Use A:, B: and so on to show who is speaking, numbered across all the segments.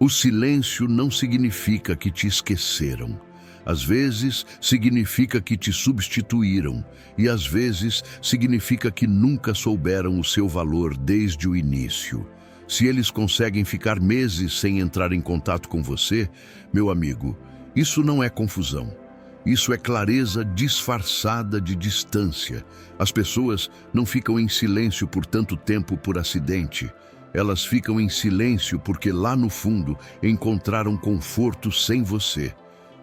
A: O silêncio não significa que te esqueceram. Às vezes, significa que te substituíram, e às vezes, significa que nunca souberam o seu valor desde o início. Se eles conseguem ficar meses sem entrar em contato com você, meu amigo, isso não é confusão. Isso é clareza disfarçada de distância. As pessoas não ficam em silêncio por tanto tempo por acidente. Elas ficam em silêncio porque lá no fundo encontraram conforto sem você.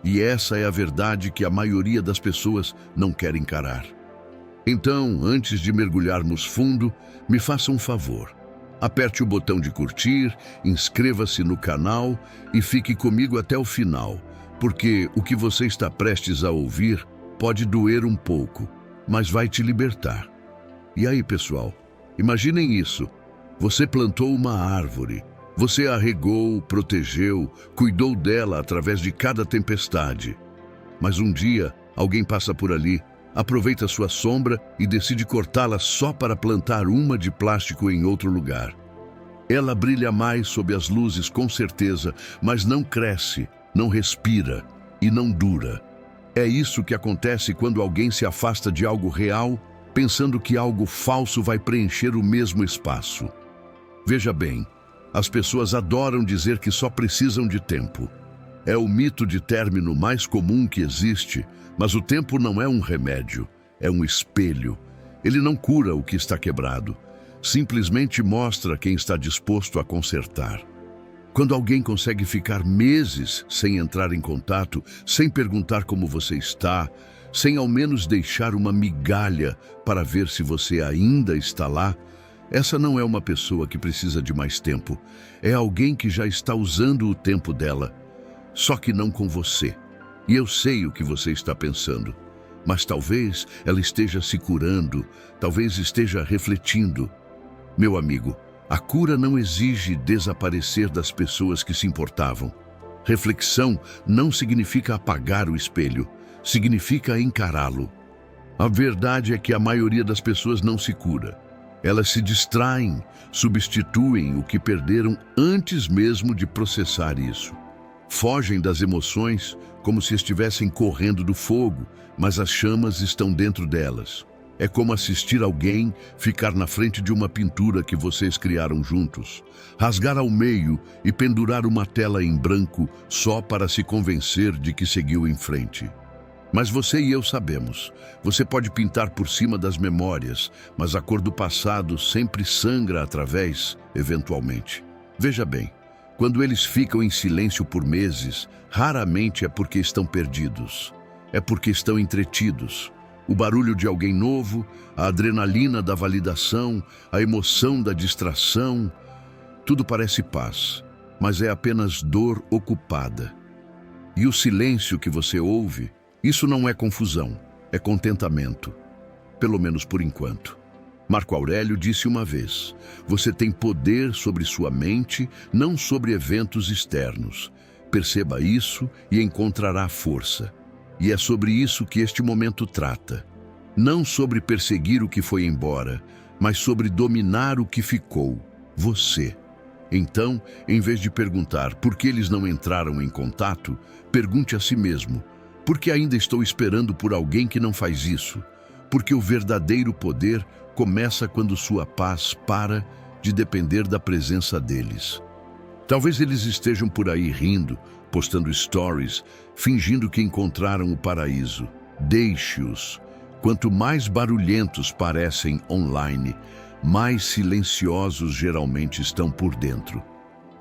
A: E essa é a verdade que a maioria das pessoas não quer encarar. Então, antes de mergulharmos fundo, me faça um favor. Aperte o botão de curtir, inscreva-se no canal e fique comigo até o final, porque o que você está prestes a ouvir pode doer um pouco, mas vai te libertar. E aí, pessoal, imaginem isso. Você plantou uma árvore. Você a regou, protegeu, cuidou dela através de cada tempestade. Mas um dia, alguém passa por ali, aproveita sua sombra e decide cortá-la só para plantar uma de plástico em outro lugar. Ela brilha mais sob as luzes, com certeza, mas não cresce, não respira e não dura. É isso que acontece quando alguém se afasta de algo real, pensando que algo falso vai preencher o mesmo espaço. Veja bem, as pessoas adoram dizer que só precisam de tempo. É o mito de término mais comum que existe, mas o tempo não é um remédio, é um espelho. Ele não cura o que está quebrado, simplesmente mostra quem está disposto a consertar. Quando alguém consegue ficar meses sem entrar em contato, sem perguntar como você está, sem ao menos deixar uma migalha para ver se você ainda está lá, essa não é uma pessoa que precisa de mais tempo. É alguém que já está usando o tempo dela, só que não com você. E eu sei o que você está pensando, mas talvez ela esteja se curando, talvez esteja refletindo. Meu amigo, a cura não exige desaparecer das pessoas que se importavam. Reflexão não significa apagar o espelho, significa encará-lo. A verdade é que a maioria das pessoas não se cura. Elas se distraem, substituem o que perderam antes mesmo de processar isso. Fogem das emoções como se estivessem correndo do fogo, mas as chamas estão dentro delas. É como assistir alguém ficar na frente de uma pintura que vocês criaram juntos, rasgar ao meio e pendurar uma tela em branco só para se convencer de que seguiu em frente. Mas você e eu sabemos, você pode pintar por cima das memórias, mas a cor do passado sempre sangra através, eventualmente. Veja bem, quando eles ficam em silêncio por meses, raramente é porque estão perdidos, é porque estão entretidos. O barulho de alguém novo, a adrenalina da validação, a emoção da distração, tudo parece paz, mas é apenas dor ocupada. E o silêncio que você ouve, isso não é confusão, é contentamento, pelo menos por enquanto. Marco Aurélio disse uma vez, você tem poder sobre sua mente, não sobre eventos externos. Perceba isso e encontrará força. E é sobre isso que este momento trata. Não sobre perseguir o que foi embora, mas sobre dominar o que ficou, você. Então, em vez de perguntar por que eles não entraram em contato, pergunte a si mesmo, por que ainda estou esperando por alguém que não faz isso? Porque o verdadeiro poder começa quando sua paz para de depender da presença deles. Talvez eles estejam por aí rindo, postando stories, fingindo que encontraram o paraíso. Deixe-os. Quanto mais barulhentos parecem online, mais silenciosos geralmente estão por dentro.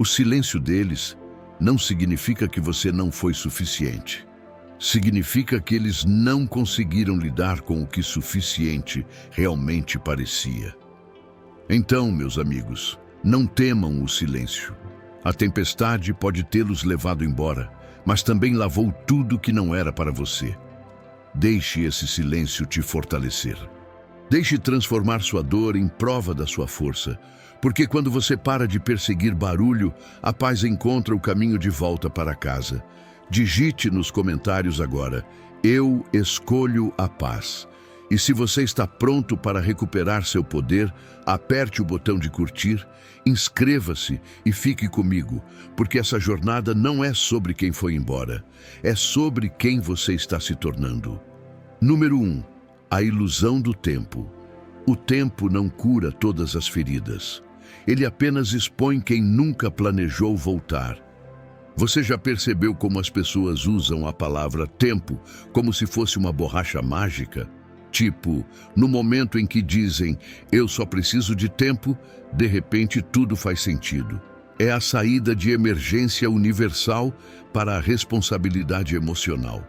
A: O silêncio deles não significa que você não foi suficiente. Significa que eles não conseguiram lidar com o que suficiente realmente parecia. Então, meus amigos, não temam o silêncio. A tempestade pode tê-los levado embora, mas também lavou tudo que não era para você. Deixe esse silêncio te fortalecer. Deixe transformar sua dor em prova da sua força, porque quando você para de perseguir barulho, a paz encontra o caminho de volta para casa. Digite nos comentários agora, eu escolho a paz. E se você está pronto para recuperar seu poder, aperte o botão de curtir, inscreva-se e fique comigo, porque essa jornada não é sobre quem foi embora, é sobre quem você está se tornando. Número 1. A ilusão do tempo. O tempo não cura todas as feridas. Ele apenas expõe quem nunca planejou voltar. Você já percebeu como as pessoas usam a palavra tempo como se fosse uma borracha mágica? Tipo, no momento em que dizem, eu só preciso de tempo, de repente tudo faz sentido. É a saída de emergência universal para a responsabilidade emocional.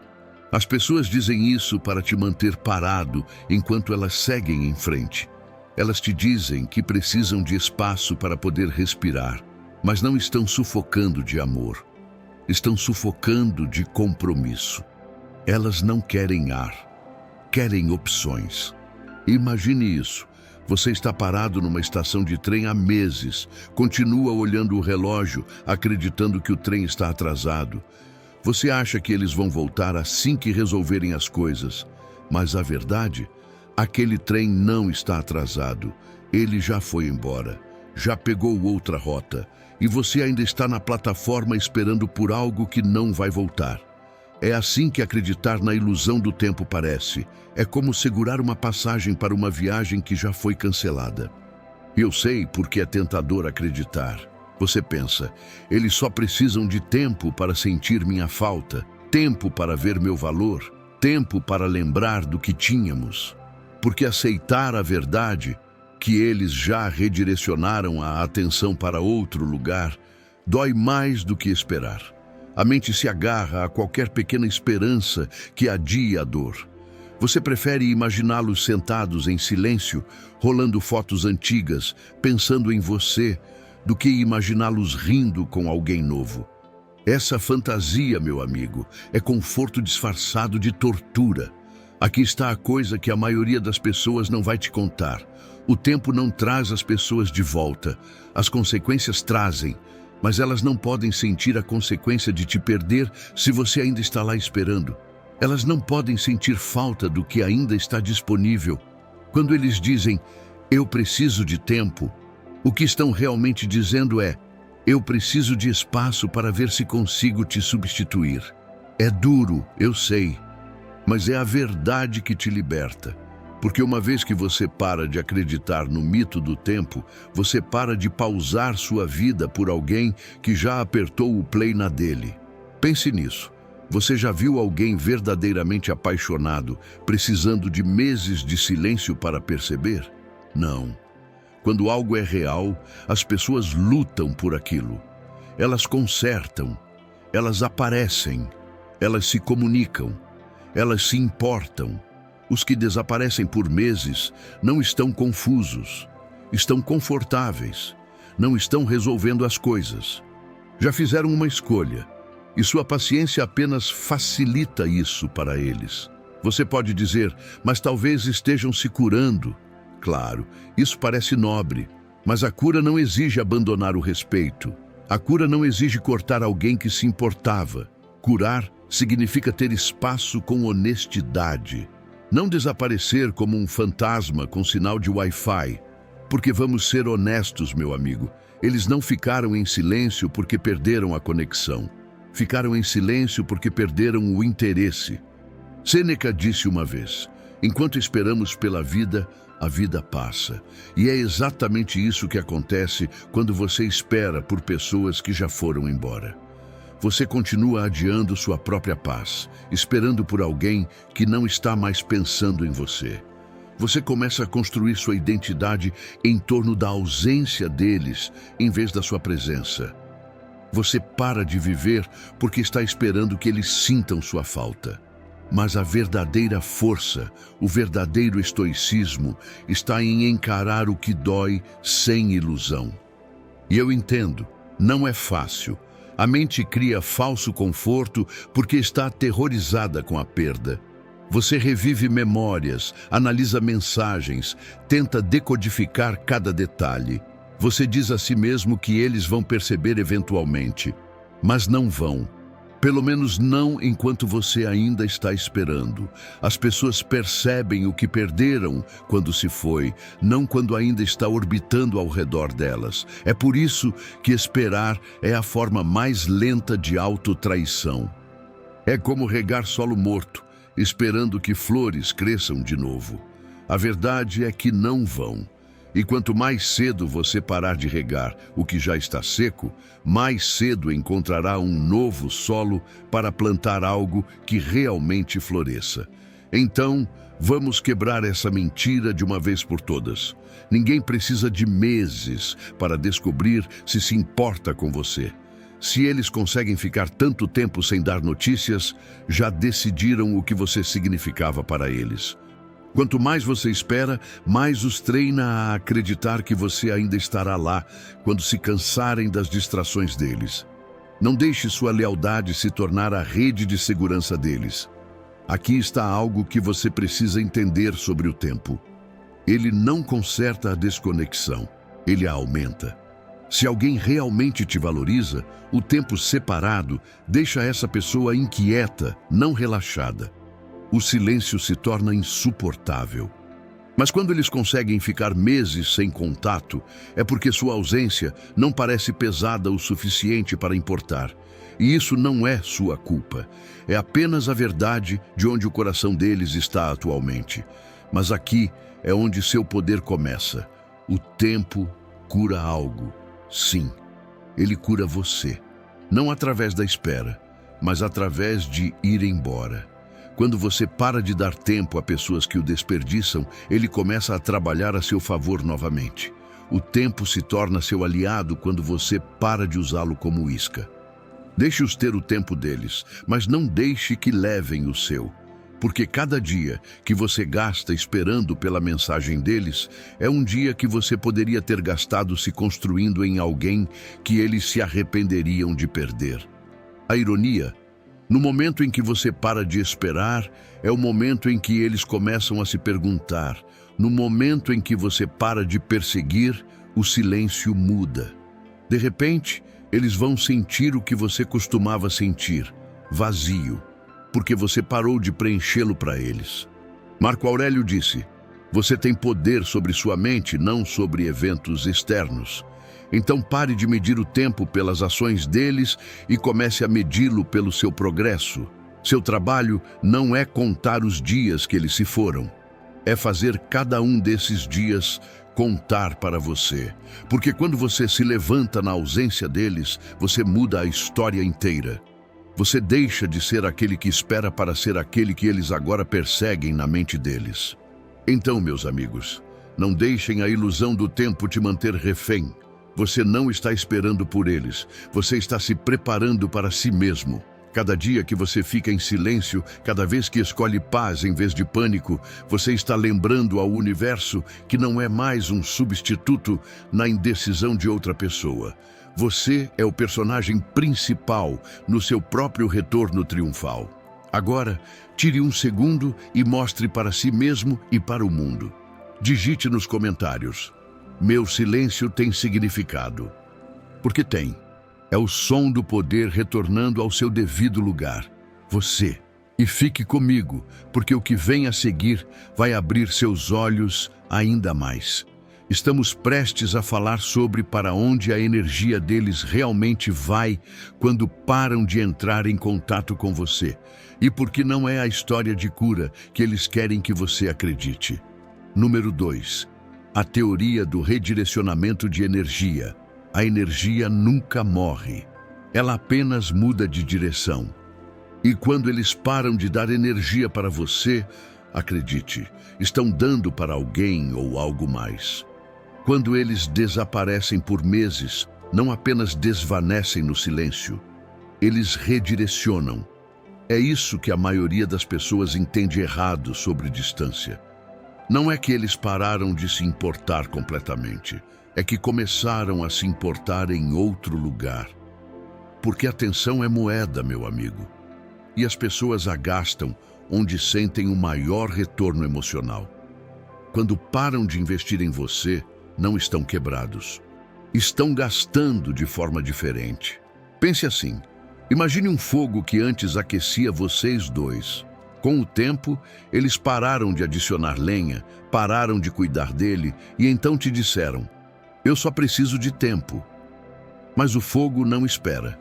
A: As pessoas dizem isso para te manter parado enquanto elas seguem em frente. Elas te dizem que precisam de espaço para poder respirar, mas não estão sufocando de amor. Estão sufocando de compromisso. Elas não querem ar. Querem opções. Imagine isso. Você está parado numa estação de trem há meses, continua olhando o relógio, acreditando que o trem está atrasado. Você acha que eles vão voltar assim que resolverem as coisas, mas a verdade, aquele trem não está atrasado. Ele já foi embora, já pegou outra rota, e você ainda está na plataforma esperando por algo que não vai voltar. É assim que acreditar na ilusão do tempo parece. É como segurar uma passagem para uma viagem que já foi cancelada. Eu sei porque é tentador acreditar. Você pensa, eles só precisam de tempo para sentir minha falta, tempo para ver meu valor, tempo para lembrar do que tínhamos. Porque aceitar a verdade, que eles já redirecionaram a atenção para outro lugar, dói mais do que esperar. A mente se agarra a qualquer pequena esperança que adie a dor. Você prefere imaginá-los sentados em silêncio, rolando fotos antigas, pensando em você, do que imaginá-los rindo com alguém novo. Essa fantasia, meu amigo, é conforto disfarçado de tortura. Aqui está a coisa que a maioria das pessoas não vai te contar. O tempo não traz as pessoas de volta. As consequências trazem. Mas elas não podem sentir a consequência de te perder se você ainda está lá esperando. Elas não podem sentir falta do que ainda está disponível. Quando eles dizem, eu preciso de tempo, o que estão realmente dizendo é, eu preciso de espaço para ver se consigo te substituir. É duro, eu sei, mas é a verdade que te liberta. Porque uma vez que você para de acreditar no mito do tempo, você para de pausar sua vida por alguém que já apertou o play na dele. Pense nisso. Você já viu alguém verdadeiramente apaixonado, precisando de meses de silêncio para perceber? Não. Quando algo é real, as pessoas lutam por aquilo. Elas consertam, elas aparecem, elas se comunicam, elas se importam. Os que desaparecem por meses não estão confusos, estão confortáveis, não estão resolvendo as coisas. Já fizeram uma escolha, e sua paciência apenas facilita isso para eles. Você pode dizer, mas talvez estejam se curando. Claro, isso parece nobre, mas a cura não exige abandonar o respeito. A cura não exige cortar alguém que se importava. Curar significa ter espaço com honestidade. Não desaparecer como um fantasma com sinal de Wi-Fi. Porque vamos ser honestos, meu amigo, eles não ficaram em silêncio porque perderam a conexão. Ficaram em silêncio porque perderam o interesse. Sêneca disse uma vez, enquanto esperamos pela vida, a vida passa. E é exatamente isso que acontece quando você espera por pessoas que já foram embora. Você continua adiando sua própria paz, esperando por alguém que não está mais pensando em você. Você começa a construir sua identidade em torno da ausência deles, em vez da sua presença. Você para de viver porque está esperando que eles sintam sua falta. Mas a verdadeira força, o verdadeiro estoicismo, está em encarar o que dói sem ilusão. E eu entendo, não é fácil. A mente cria falso conforto porque está aterrorizada com a perda. Você revive memórias, analisa mensagens, tenta decodificar cada detalhe. Você diz a si mesmo que eles vão perceber eventualmente, mas não vão. Pelo menos não enquanto você ainda está esperando. As pessoas percebem o que perderam quando se foi, não quando ainda está orbitando ao redor delas. É por isso que esperar é a forma mais lenta de autotraição. É como regar solo morto, esperando que flores cresçam de novo. A verdade é que não vão. E quanto mais cedo você parar de regar o que já está seco, mais cedo encontrará um novo solo para plantar algo que realmente floresça. Então, vamos quebrar essa mentira de uma vez por todas. Ninguém precisa de meses para descobrir se importa com você. Se eles conseguem ficar tanto tempo sem dar notícias, já decidiram o que você significava para eles. Quanto mais você espera, mais os treina a acreditar que você ainda estará lá quando se cansarem das distrações deles. Não deixe sua lealdade se tornar a rede de segurança deles. Aqui está algo que você precisa entender sobre o tempo. Ele não conserta a desconexão, ele a aumenta. Se alguém realmente te valoriza, o tempo separado deixa essa pessoa inquieta, não relaxada. O silêncio se torna insuportável. Mas quando eles conseguem ficar meses sem contato, é porque sua ausência não parece pesada o suficiente para importar. E isso não é sua culpa. É apenas a verdade de onde o coração deles está atualmente. Mas aqui é onde seu poder começa. O tempo cura algo. Sim, ele cura você. Não através da espera, mas através de ir embora. Quando você para de dar tempo a pessoas que o desperdiçam, ele começa a trabalhar a seu favor novamente. O tempo se torna seu aliado quando você para de usá-lo como isca. Deixe-os ter o tempo deles, mas não deixe que levem o seu. Porque cada dia que você gasta esperando pela mensagem deles, é um dia que você poderia ter gastado se construindo em alguém que eles se arrependeriam de perder. A ironia: no momento em que você para de esperar, é o momento em que eles começam a se perguntar. No momento em que você para de perseguir, o silêncio muda. De repente, eles vão sentir o que você costumava sentir: vazio, porque você parou de preenchê-lo para eles. Marco Aurélio disse: você tem poder sobre sua mente, não sobre eventos externos. Então pare de medir o tempo pelas ações deles e comece a medi-lo pelo seu progresso. Seu trabalho não é contar os dias que eles se foram. É fazer cada um desses dias contar para você. Porque quando você se levanta na ausência deles, você muda a história inteira. Você deixa de ser aquele que espera para ser aquele que eles agora perseguem na mente deles. Então, meus amigos, não deixem a ilusão do tempo te manter refém. Você não está esperando por eles, você está se preparando para si mesmo. Cada dia que você fica em silêncio, cada vez que escolhe paz em vez de pânico, você está lembrando ao universo que não é mais um substituto na indecisão de outra pessoa. Você é o personagem principal no seu próprio retorno triunfal. Agora, tire um segundo e mostre para si mesmo e para o mundo. Digite nos comentários: meu silêncio tem significado. Porque tem. É o som do poder retornando ao seu devido lugar. Você. E fique comigo, porque o que vem a seguir vai abrir seus olhos ainda mais. Estamos prestes a falar sobre para onde a energia deles realmente vai quando param de entrar em contato com você. E porque não é a história de cura que eles querem que você acredite. Número 2. A teoria do redirecionamento de energia. A energia nunca morre. Ela apenas muda de direção. E quando eles param de dar energia para você, acredite, estão dando para alguém ou algo mais. Quando eles desaparecem por meses, não apenas desvanecem no silêncio, eles redirecionam. É isso que a maioria das pessoas entende errado sobre distância. Não é que eles pararam de se importar completamente, é que começaram a se importar em outro lugar. Porque atenção é moeda, meu amigo. E as pessoas a gastam onde sentem o maior retorno emocional. Quando param de investir em você, não estão quebrados. Estão gastando de forma diferente. Pense assim: Imagine um fogo que antes aquecia vocês dois. Com o tempo, eles pararam de adicionar lenha, pararam de cuidar dele e então te disseram: eu só preciso de tempo. Mas o fogo não espera.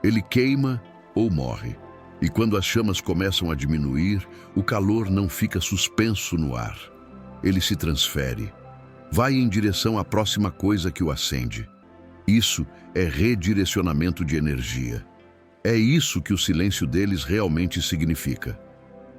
A: Ele queima ou morre. E quando as chamas começam a diminuir, o calor não fica suspenso no ar. Ele se transfere. Vai em direção à próxima coisa que o acende. Isso é redirecionamento de energia. É isso que o silêncio deles realmente significa.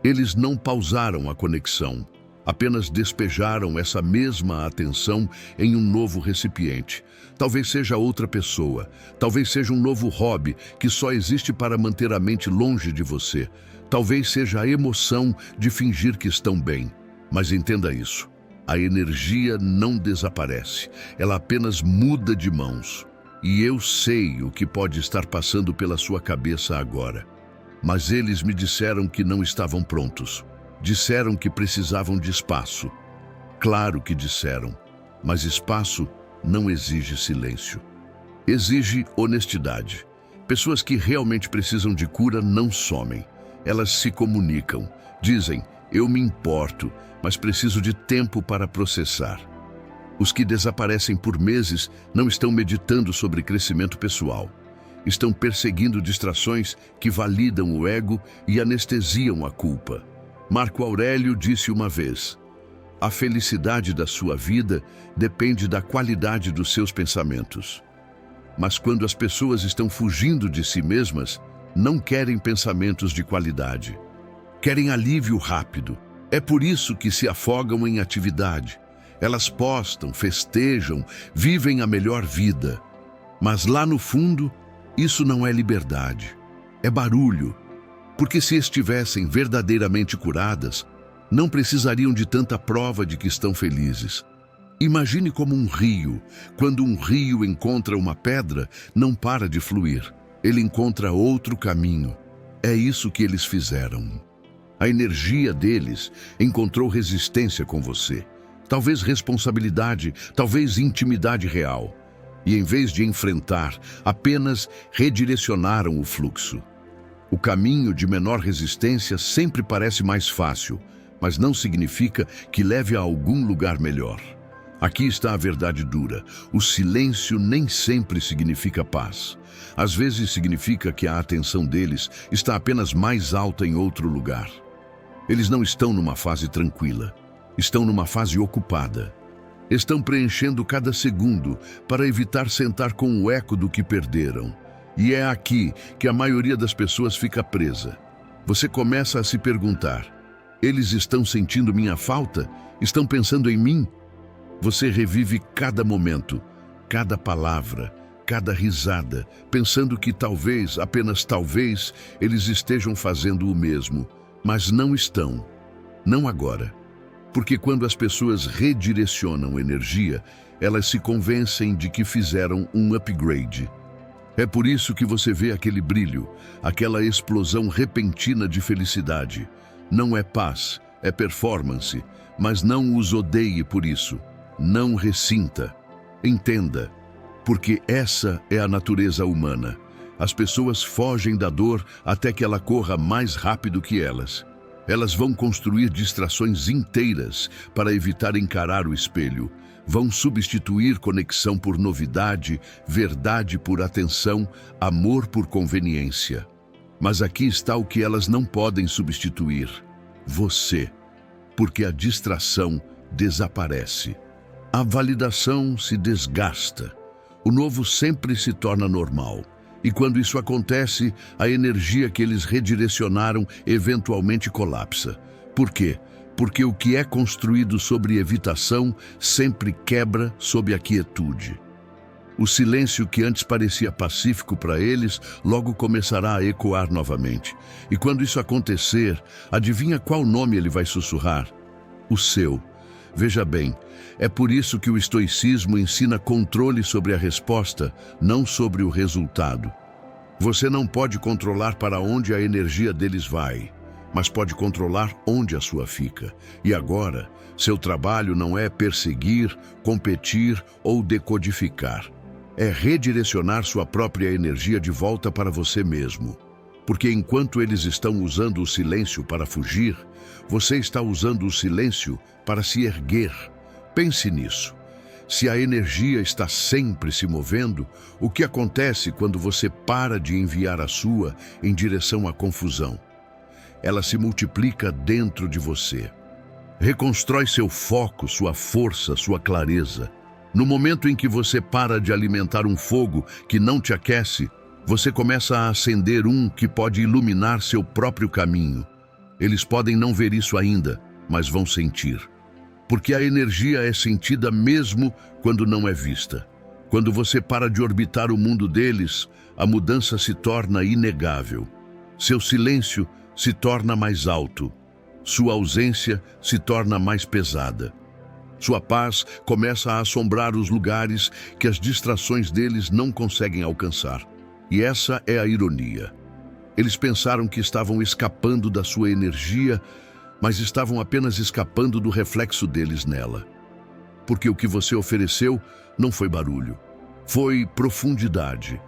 A: Eles não pausaram a conexão, apenas despejaram essa mesma atenção em um novo recipiente. Talvez seja outra pessoa, talvez seja um novo hobby que só existe para manter a mente longe de você. Talvez seja a emoção de fingir que estão bem. Mas entenda isso, a energia não desaparece, ela apenas muda de mãos. E eu sei o que pode estar passando pela sua cabeça agora. Mas eles me disseram que não estavam prontos. Disseram que precisavam de espaço. Claro que disseram, mas espaço não exige silêncio. Exige honestidade. Pessoas que realmente precisam de cura não somem. Elas se comunicam. Dizem: eu me importo, mas preciso de tempo para processar. Os que desaparecem por meses não estão meditando sobre crescimento pessoal. Estão perseguindo distrações que validam o ego e anestesiam a culpa. Marco Aurélio disse uma vez: a felicidade da sua vida depende da qualidade dos seus pensamentos. Mas quando as pessoas estão fugindo de si mesmas, não querem pensamentos de qualidade. Querem alívio rápido. É por isso que se afogam em atividade. Elas postam, festejam, vivem a melhor vida. Mas lá no fundo, isso não é liberdade. É barulho. Porque se estivessem verdadeiramente curadas, não precisariam de tanta prova de que estão felizes. Imagine como um rio. Quando um rio encontra uma pedra, não para de fluir. Ele encontra outro caminho. É isso que eles fizeram. A energia deles encontrou resistência com você. Talvez responsabilidade, talvez intimidade real. E em vez de enfrentar, apenas redirecionaram o fluxo. O caminho de menor resistência sempre parece mais fácil, mas não significa que leve a algum lugar melhor. Aqui está a verdade dura. O silêncio nem sempre significa paz. Às vezes significa que a atenção deles está apenas mais alta em outro lugar. Eles não estão numa fase tranquila. Estão numa fase ocupada. Estão preenchendo cada segundo para evitar sentar com o eco do que perderam. E é aqui que a maioria das pessoas fica presa. Você começa a se perguntar: eles estão sentindo minha falta? Estão pensando em mim? Você revive cada momento, cada palavra, cada risada, pensando que talvez, apenas talvez, eles estejam fazendo o mesmo. Mas não estão. Não agora. Porque quando as pessoas redirecionam energia, elas se convencem de que fizeram um upgrade. É por isso que você vê aquele brilho, aquela explosão repentina de felicidade. Não é paz, é performance, mas não os odeie por isso. Não ressinta. Entenda, porque essa é a natureza humana. As pessoas fogem da dor até que ela corra mais rápido que elas. Elas vão construir distrações inteiras para evitar encarar o espelho. Vão substituir conexão por novidade, verdade por atenção, amor por conveniência. Mas aqui está o que elas não podem substituir: você. Porque a distração desaparece. A validação se desgasta. O novo sempre se torna normal. E quando isso acontece, a energia que eles redirecionaram eventualmente colapsa. Por quê? Porque o que é construído sobre evitação sempre quebra sob a quietude. O silêncio que antes parecia pacífico para eles, logo começará a ecoar novamente. E quando isso acontecer, adivinha qual nome ele vai sussurrar? O seu. Veja bem, é por isso que o estoicismo ensina controle sobre a resposta, não sobre o resultado. Você não pode controlar para onde a energia deles vai, mas pode controlar onde a sua fica. E agora, seu trabalho não é perseguir, competir ou decodificar. É redirecionar sua própria energia de volta para você mesmo. Porque enquanto eles estão usando o silêncio para fugir, você está usando o silêncio para se erguer. Pense nisso. Se a energia está sempre se movendo, o que acontece quando você para de enviar a sua em direção à confusão? Ela se multiplica dentro de você. Reconstrói seu foco, sua força, sua clareza. No momento em que você para de alimentar um fogo que não te aquece, você começa a acender um que pode iluminar seu próprio caminho. Eles podem não ver isso ainda, mas vão sentir. Porque a energia é sentida mesmo quando não é vista. Quando você para de orbitar o mundo deles, a mudança se torna inegável. Seu silêncio se torna mais alto. Sua ausência se torna mais pesada. Sua paz começa a assombrar os lugares que as distrações deles não conseguem alcançar. E essa é a ironia. Eles pensaram que estavam escapando da sua energia, mas estavam apenas escapando do reflexo deles nela. Porque o que você ofereceu não foi barulho, foi profundidade.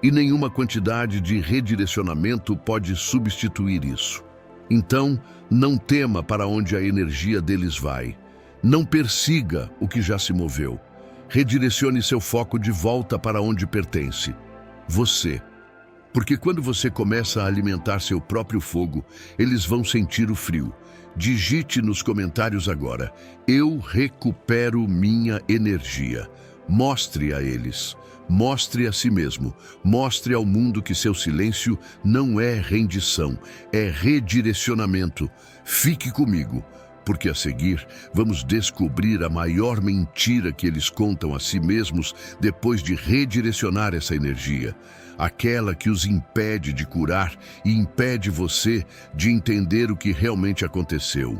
A: E nenhuma quantidade de redirecionamento pode substituir isso. Então, não tema para onde a energia deles vai. Não persiga o que já se moveu. Redirecione seu foco de volta para onde pertence. Você. Porque quando você começa a alimentar seu próprio fogo, eles vão sentir o frio. Digite nos comentários agora: eu recupero minha energia. Mostre a eles. Mostre a si mesmo. Mostre ao mundo que seu silêncio não é rendição, é redirecionamento. Fique comigo, porque a seguir vamos descobrir a maior mentira que eles contam a si mesmos depois de redirecionar essa energia. Aquela que os impede de curar e impede você de entender o que realmente aconteceu.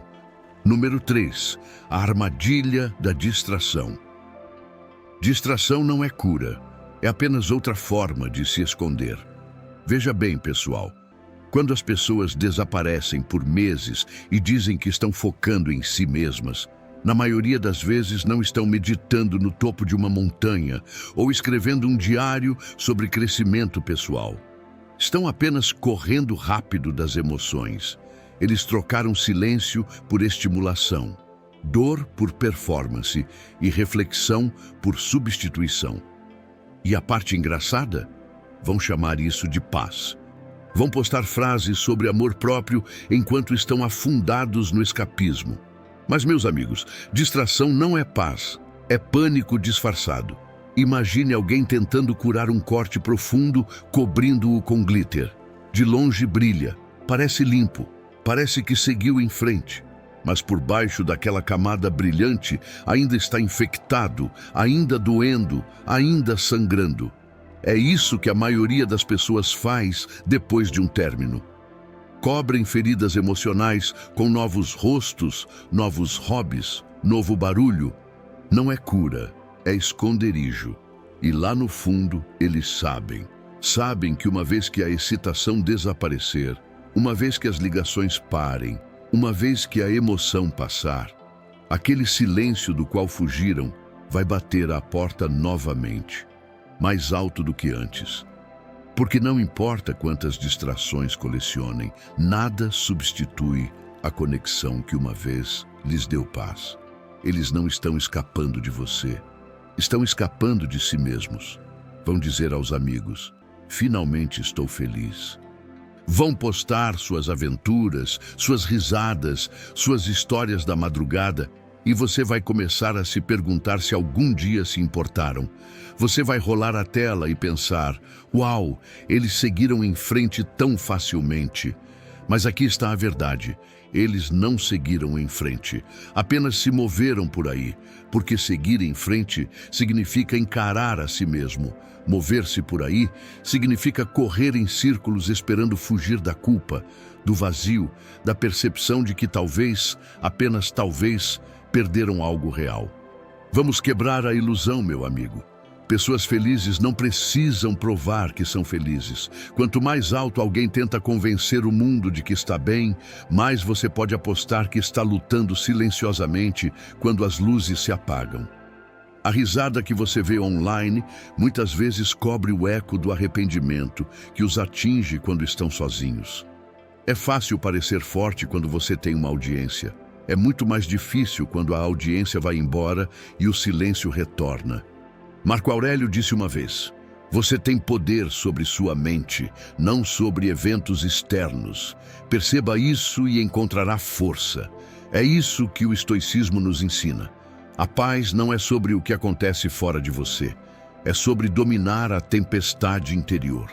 A: Número 3. A armadilha da distração. Distração não é cura, é apenas outra forma de se esconder. Veja bem, pessoal, quando as pessoas desaparecem por meses e dizem que estão focando em si mesmas, na maioria das vezes não estão meditando no topo de uma montanha ou escrevendo um diário sobre crescimento pessoal. Estão apenas correndo rápido das emoções. Eles trocaram silêncio por estimulação, dor por performance e reflexão por substituição. E a parte engraçada? Vão chamar isso de paz. Vão postar frases sobre amor próprio enquanto estão afundados no escapismo. Mas, meus amigos, distração não é paz, é pânico disfarçado. Imagine alguém tentando curar um corte profundo, cobrindo-o com glitter. De longe brilha, parece limpo, parece que seguiu em frente. Mas por baixo daquela camada brilhante ainda está infectado, ainda doendo, ainda sangrando. É isso que a maioria das pessoas faz depois de um término. Cobrem feridas emocionais com novos rostos, novos hobbies, novo barulho. Não é cura, é esconderijo. E lá no fundo eles sabem. Sabem que uma vez que a excitação desaparecer, uma vez que as ligações parem, uma vez que a emoção passar, aquele silêncio do qual fugiram vai bater à porta novamente, mais alto do que antes. Porque não importa quantas distrações colecionem, nada substitui a conexão que uma vez lhes deu paz. Eles não estão escapando de você, estão escapando de si mesmos. Vão dizer aos amigos: finalmente estou feliz. Vão postar suas aventuras, suas risadas, suas histórias da madrugada, e você vai começar a se perguntar se algum dia se importaram. Você vai rolar a tela e pensar: uau, eles seguiram em frente tão facilmente. Mas aqui está a verdade. Eles não seguiram em frente, apenas se moveram por aí, porque seguir em frente significa encarar a si mesmo. Mover-se por aí significa correr em círculos esperando fugir da culpa, do vazio, da percepção de que talvez, apenas talvez, perderam algo real. Vamos quebrar a ilusão, meu amigo. Pessoas felizes não precisam provar que são felizes. Quanto mais alto alguém tenta convencer o mundo de que está bem, mais você pode apostar que está lutando silenciosamente quando as luzes se apagam. A risada que você vê online muitas vezes cobre o eco do arrependimento que os atinge quando estão sozinhos. É fácil parecer forte quando você tem uma audiência. É muito mais difícil quando a audiência vai embora e o silêncio retorna. Marco Aurélio disse uma vez: você tem poder sobre sua mente, não sobre eventos externos. Perceba isso e encontrará força. É isso que o estoicismo nos ensina. A paz não é sobre o que acontece fora de você. É sobre dominar a tempestade interior.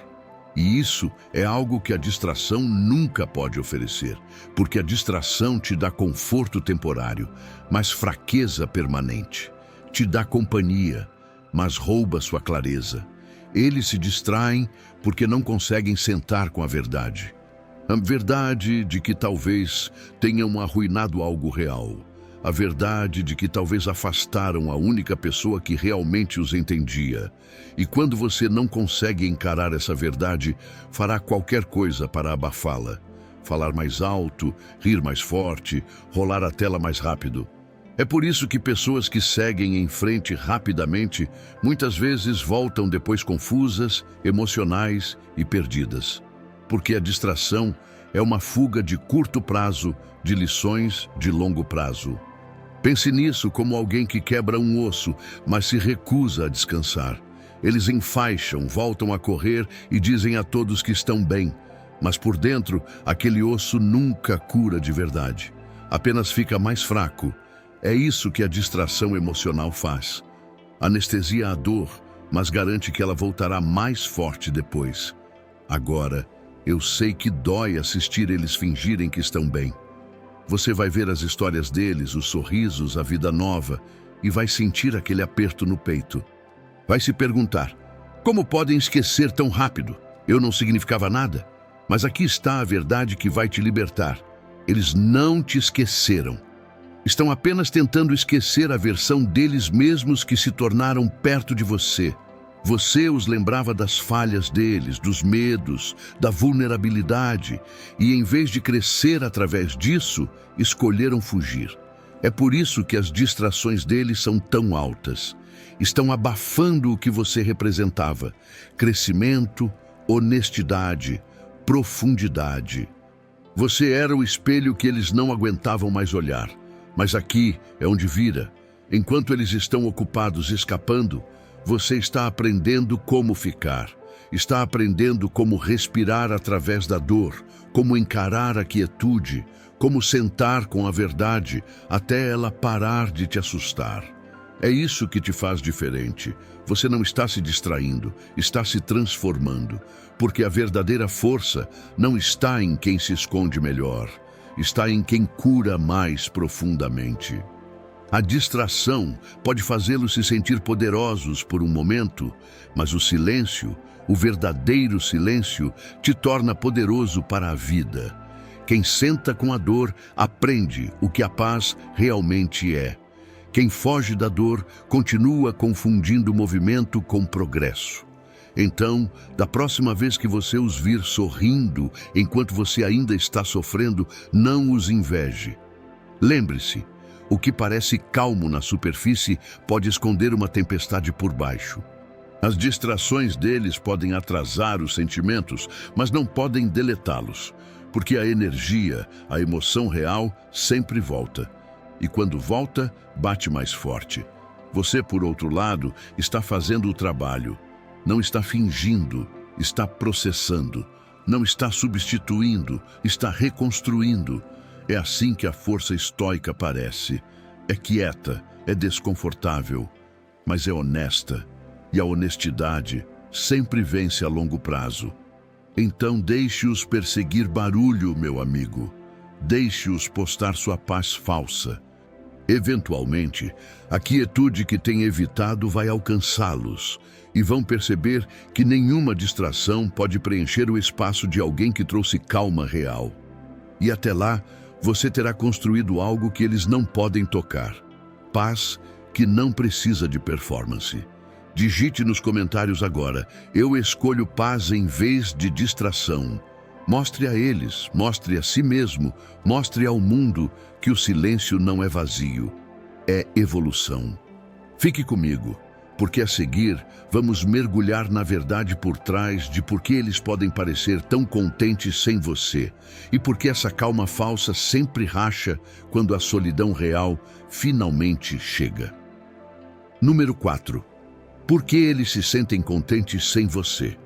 A: E isso é algo que a distração nunca pode oferecer, porque a distração te dá conforto temporário, mas fraqueza permanente. Te dá companhia, mas rouba sua clareza. Eles se distraem porque não conseguem sentar com a verdade. A verdade de que talvez tenham arruinado algo real. A verdade de que talvez afastaram a única pessoa que realmente os entendia. E quando você não consegue encarar essa verdade, fará qualquer coisa para abafá-la. Falar mais alto, rir mais forte, rolar a tela mais rápido. É por isso que pessoas que seguem em frente rapidamente, muitas vezes voltam depois confusas, emocionais e perdidas. Porque a distração é uma fuga de curto prazo de lições de longo prazo. Pense nisso como alguém que quebra um osso, mas se recusa a descansar. Eles enfaixam, voltam a correr e dizem a todos que estão bem, mas por dentro, aquele osso nunca cura de verdade. Apenas fica mais fraco. É isso que a distração emocional faz. Anestesia a dor, mas garante que ela voltará mais forte depois. Agora, eu sei que dói assistir eles fingirem que estão bem. Você vai ver as histórias deles, os sorrisos, a vida nova, e vai sentir aquele aperto no peito. Vai se perguntar: como podem esquecer tão rápido? Eu não significava nada. Mas aqui está a verdade que vai te libertar. Eles não te esqueceram. Estão apenas tentando esquecer a versão deles mesmos que se tornaram perto de você. Você os lembrava das falhas deles, dos medos, da vulnerabilidade, e em vez de crescer através disso, escolheram fugir. É por isso que as distrações deles são tão altas. Estão abafando o que você representava: crescimento, honestidade, profundidade. Você era o espelho que eles não aguentavam mais olhar. Mas aqui é onde vira. Enquanto eles estão ocupados escapando, você está aprendendo como ficar. Está aprendendo como respirar através da dor, como encarar a quietude, como sentar com a verdade até ela parar de te assustar. É isso que te faz diferente. Você não está se distraindo, está se transformando, porque a verdadeira força não está em quem se esconde melhor, está em quem cura mais profundamente. A distração pode fazê-los se sentir poderosos por um momento, mas o silêncio, o verdadeiro silêncio, te torna poderoso para a vida. Quem senta com a dor aprende o que a paz realmente é. Quem foge da dor continua confundindo movimento com progresso. Então, da próxima vez que você os vir sorrindo enquanto você ainda está sofrendo, não os inveje. Lembre-se, o que parece calmo na superfície pode esconder uma tempestade por baixo. As distrações deles podem atrasar os sentimentos, mas não podem deletá-los, porque a energia, a emoção real, sempre volta. E quando volta, bate mais forte. Você, por outro lado, está fazendo o trabalho. Não está fingindo, está processando. Não está substituindo, está reconstruindo. É assim que a força estoica parece. É quieta, é desconfortável, mas é honesta. E a honestidade sempre vence a longo prazo. Então deixe-os perseguir barulho, meu amigo. Deixe-os postar sua paz falsa. Eventualmente, a quietude que tem evitado vai alcançá-los e vão perceber que nenhuma distração pode preencher o espaço de alguém que trouxe calma real. E até lá, você terá construído algo que eles não podem tocar. Paz que não precisa de performance. Digite nos comentários agora: eu escolho paz em vez de distração. Mostre a eles, mostre a si mesmo, mostre ao mundo que o silêncio não é vazio, é evolução. Fique comigo, porque a seguir vamos mergulhar na verdade por trás de por que eles podem parecer tão contentes sem você e por que essa calma falsa sempre racha quando a solidão real finalmente chega. Número 4. Por que eles se sentem contentes sem você?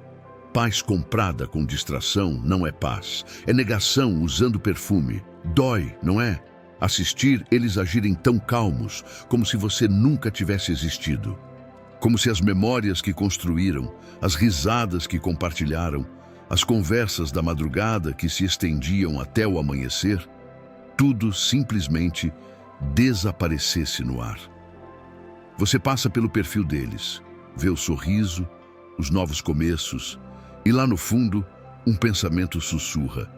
A: Paz comprada com distração não é paz, é negação usando perfume. Dói, não é? Assistir eles agirem tão calmos, como se você nunca tivesse existido. Como se as memórias que construíram, as risadas que compartilharam, as conversas da madrugada que se estendiam até o amanhecer, tudo simplesmente desaparecesse no ar. Você passa pelo perfil deles, vê o sorriso, os novos começos, e lá no fundo, um pensamento sussurra: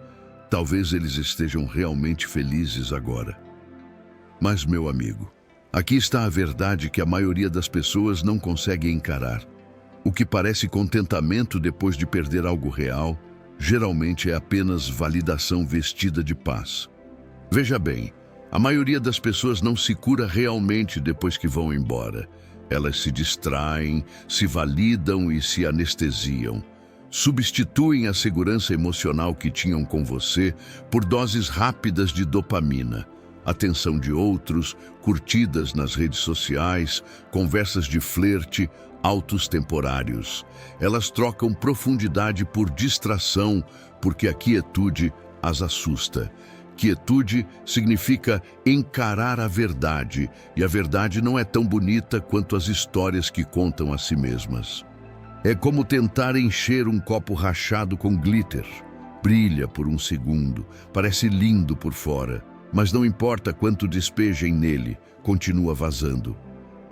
A: talvez eles estejam realmente felizes agora. Mas, meu amigo, aqui está a verdade que a maioria das pessoas não consegue encarar. O que parece contentamento depois de perder algo real, geralmente é apenas validação vestida de paz. Veja bem, a maioria das pessoas não se cura realmente depois que vão embora. Elas se distraem, se validam e se anestesiam. Substituem a segurança emocional que tinham com você por doses rápidas de dopamina, atenção de outros, curtidas nas redes sociais, conversas de flerte, altos temporários. Elas trocam profundidade por distração, porque a quietude as assusta. Quietude significa encarar a verdade, e a verdade não é tão bonita quanto as histórias que contam a si mesmas. É como tentar encher um copo rachado com glitter. Brilha por um segundo, parece lindo por fora, mas não importa quanto despejem nele, continua vazando.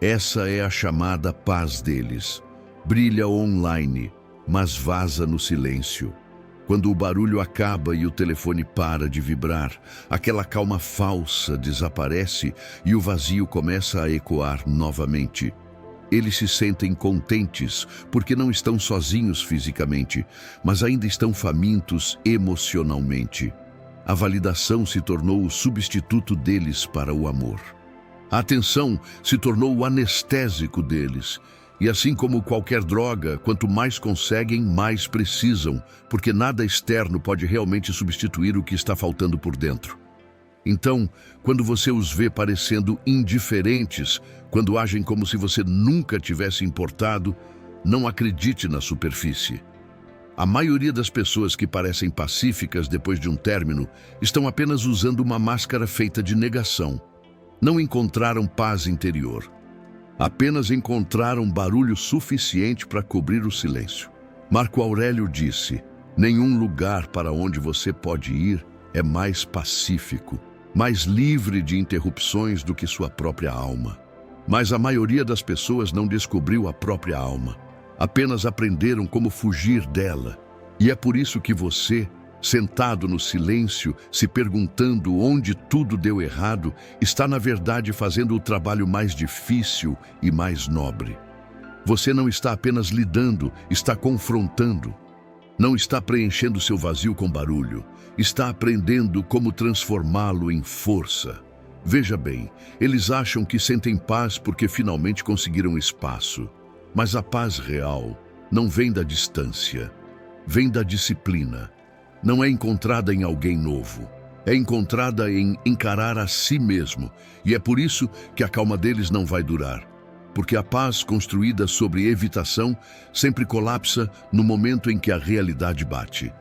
A: Essa é a chamada paz deles. Brilha online, mas vaza no silêncio. Quando o barulho acaba e o telefone para de vibrar, aquela calma falsa desaparece e o vazio começa a ecoar novamente. Eles se sentem contentes porque não estão sozinhos fisicamente, mas ainda estão famintos emocionalmente. A validação se tornou o substituto deles para o amor. A atenção se tornou o anestésico deles. E assim como qualquer droga, quanto mais conseguem, mais precisam, porque nada externo pode realmente substituir o que está faltando por dentro. Então, quando você os vê parecendo indiferentes, quando agem como se você nunca tivesse importado, não acredite na superfície. A maioria das pessoas que parecem pacíficas depois de um término estão apenas usando uma máscara feita de negação. Não encontraram paz interior. Apenas encontraram barulho suficiente para cobrir o silêncio. Marco Aurélio disse: nenhum lugar para onde você pode ir é mais pacífico, mais livre de interrupções do que sua própria alma. Mas a maioria das pessoas não descobriu a própria alma. Apenas aprenderam como fugir dela. E é por isso que você, sentado no silêncio, se perguntando onde tudo deu errado, está na verdade fazendo o trabalho mais difícil e mais nobre. Você não está apenas lidando, está confrontando. Não está preenchendo seu vazio com barulho, está aprendendo como transformá-lo em força. Veja bem, eles acham que sentem paz porque finalmente conseguiram espaço. Mas a paz real não vem da distância, vem da disciplina. Não é encontrada em alguém novo, é encontrada em encarar a si mesmo. E é por isso que a calma deles não vai durar. Porque a paz construída sobre evitação sempre colapsa no momento em que a realidade bate.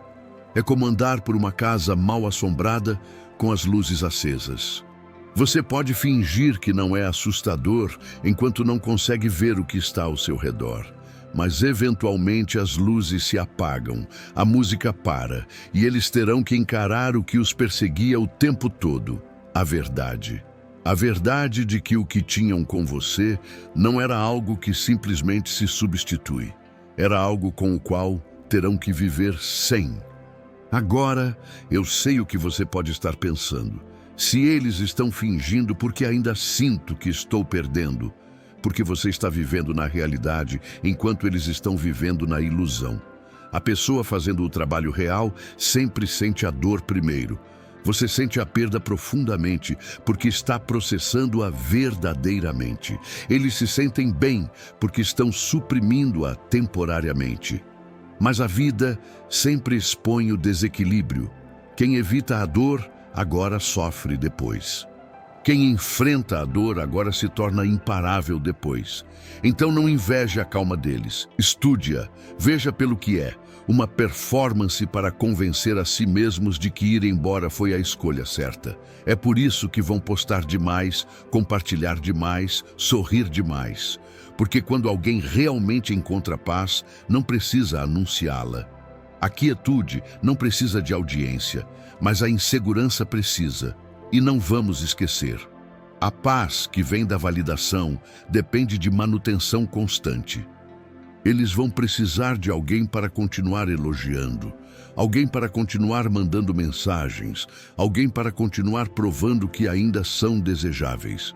A: É como andar por uma casa mal assombrada com as luzes acesas. Você pode fingir que não é assustador enquanto não consegue ver o que está ao seu redor. Mas eventualmente as luzes se apagam, a música para, e eles terão que encarar o que os perseguia o tempo todo: a verdade. A verdade de que o que tinham com você não era algo que simplesmente se substitui. Era algo com o qual terão que viver sem. Agora, eu sei o que você pode estar pensando. Se eles estão fingindo, porque ainda sinto que estou perdendo. Porque você está vivendo na realidade, enquanto eles estão vivendo na ilusão. A pessoa fazendo o trabalho real sempre sente a dor primeiro. Você sente a perda profundamente porque está processando-a verdadeiramente. Eles se sentem bem porque estão suprimindo-a temporariamente. Mas a vida sempre expõe o desequilíbrio. Quem evita a dor, agora sofre depois. Quem enfrenta a dor agora se torna imparável depois. Então não inveje a calma deles. Estude-a, veja pelo que é. Uma performance para convencer a si mesmos de que ir embora foi a escolha certa. É por isso que vão postar demais, compartilhar demais, sorrir demais. Porque quando alguém realmente encontra paz, não precisa anunciá-la. A quietude não precisa de audiência, mas a insegurança precisa. E não vamos esquecer, a paz que vem da validação depende de manutenção constante. Eles vão precisar de alguém para continuar elogiando, alguém para continuar mandando mensagens, alguém para continuar provando que ainda são desejáveis.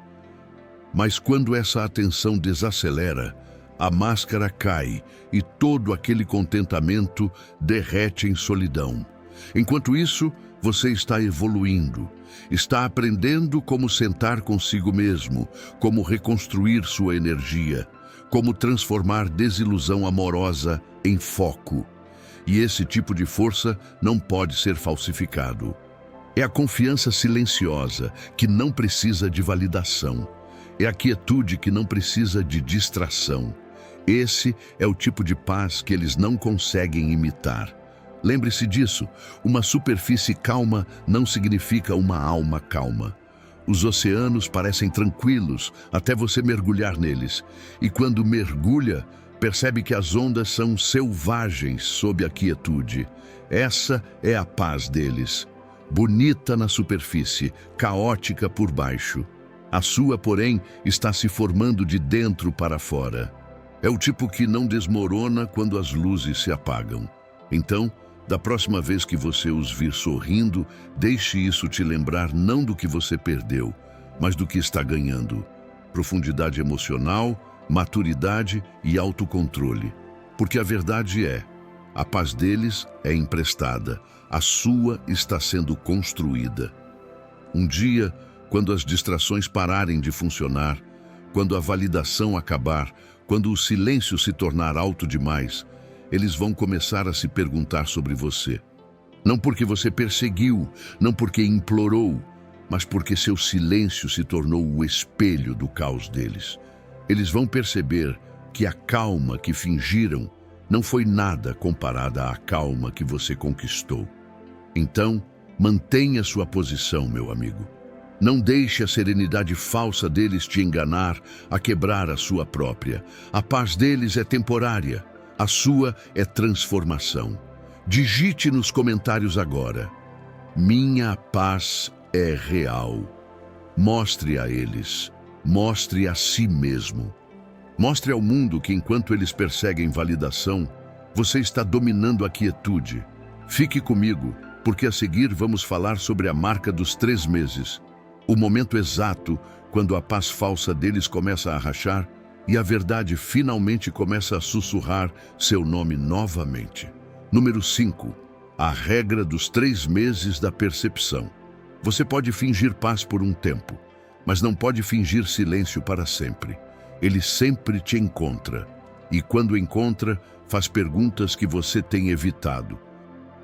A: Mas quando essa atenção desacelera, a máscara cai e todo aquele contentamento derrete em solidão. Enquanto isso, você está evoluindo, está aprendendo como sentar consigo mesmo, como reconstruir sua energia, como transformar desilusão amorosa em foco. E esse tipo de força não pode ser falsificado. É a confiança silenciosa, que não precisa de validação. É a quietude que não precisa de distração. Esse é o tipo de paz que eles não conseguem imitar. Lembre-se disso, uma superfície calma não significa uma alma calma. Os oceanos parecem tranquilos até você mergulhar neles. E quando mergulha, percebe que as ondas são selvagens sob a quietude. Essa é a paz deles. Bonita na superfície, caótica por baixo. A sua, porém, está se formando de dentro para fora. É o tipo que não desmorona quando as luzes se apagam. Então, da próxima vez que você os vir sorrindo, deixe isso te lembrar não do que você perdeu, mas do que está ganhando. Profundidade emocional, maturidade e autocontrole. Porque a verdade é, a paz deles é emprestada, a sua está sendo construída. Um dia, quando as distrações pararem de funcionar, quando a validação acabar, quando o silêncio se tornar alto demais, eles vão começar a se perguntar sobre você. Não porque você perseguiu, não porque implorou, mas porque seu silêncio se tornou o espelho do caos deles. Eles vão perceber que a calma que fingiram não foi nada comparada à calma que você conquistou. Então, mantenha sua posição, meu amigo. Não deixe a serenidade falsa deles te enganar, a quebrar a sua própria. A paz deles é temporária. A sua é transformação. Digite nos comentários agora: minha paz é real. Mostre a eles, mostre a si mesmo. Mostre ao mundo que enquanto eles perseguem validação, você está dominando a quietude. Fique comigo, porque a seguir vamos falar sobre a marca dos 3 meses. O momento exato quando a paz falsa deles começa a rachar e a verdade finalmente começa a sussurrar seu nome novamente. Número 5. A regra dos 3 meses da percepção. Você pode fingir paz por um tempo, mas não pode fingir silêncio para sempre. Ele sempre te encontra. E quando encontra, faz perguntas que você tem evitado.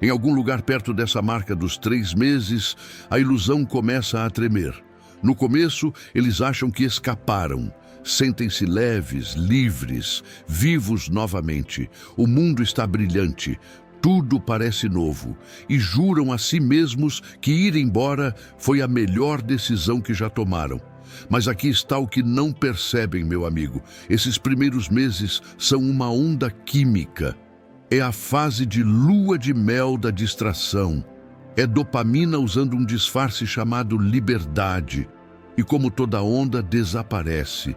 A: Em algum lugar perto dessa marca dos 3 meses, a ilusão começa a tremer. No começo, eles acham que escaparam. Sentem-se leves, livres, vivos novamente. O mundo está brilhante, tudo parece novo. E juram a si mesmos que ir embora foi a melhor decisão que já tomaram. Mas aqui está o que não percebem, meu amigo. Esses primeiros meses são uma onda química. É a fase de lua de mel da distração. É dopamina usando um disfarce chamado liberdade. E como toda onda, desaparece.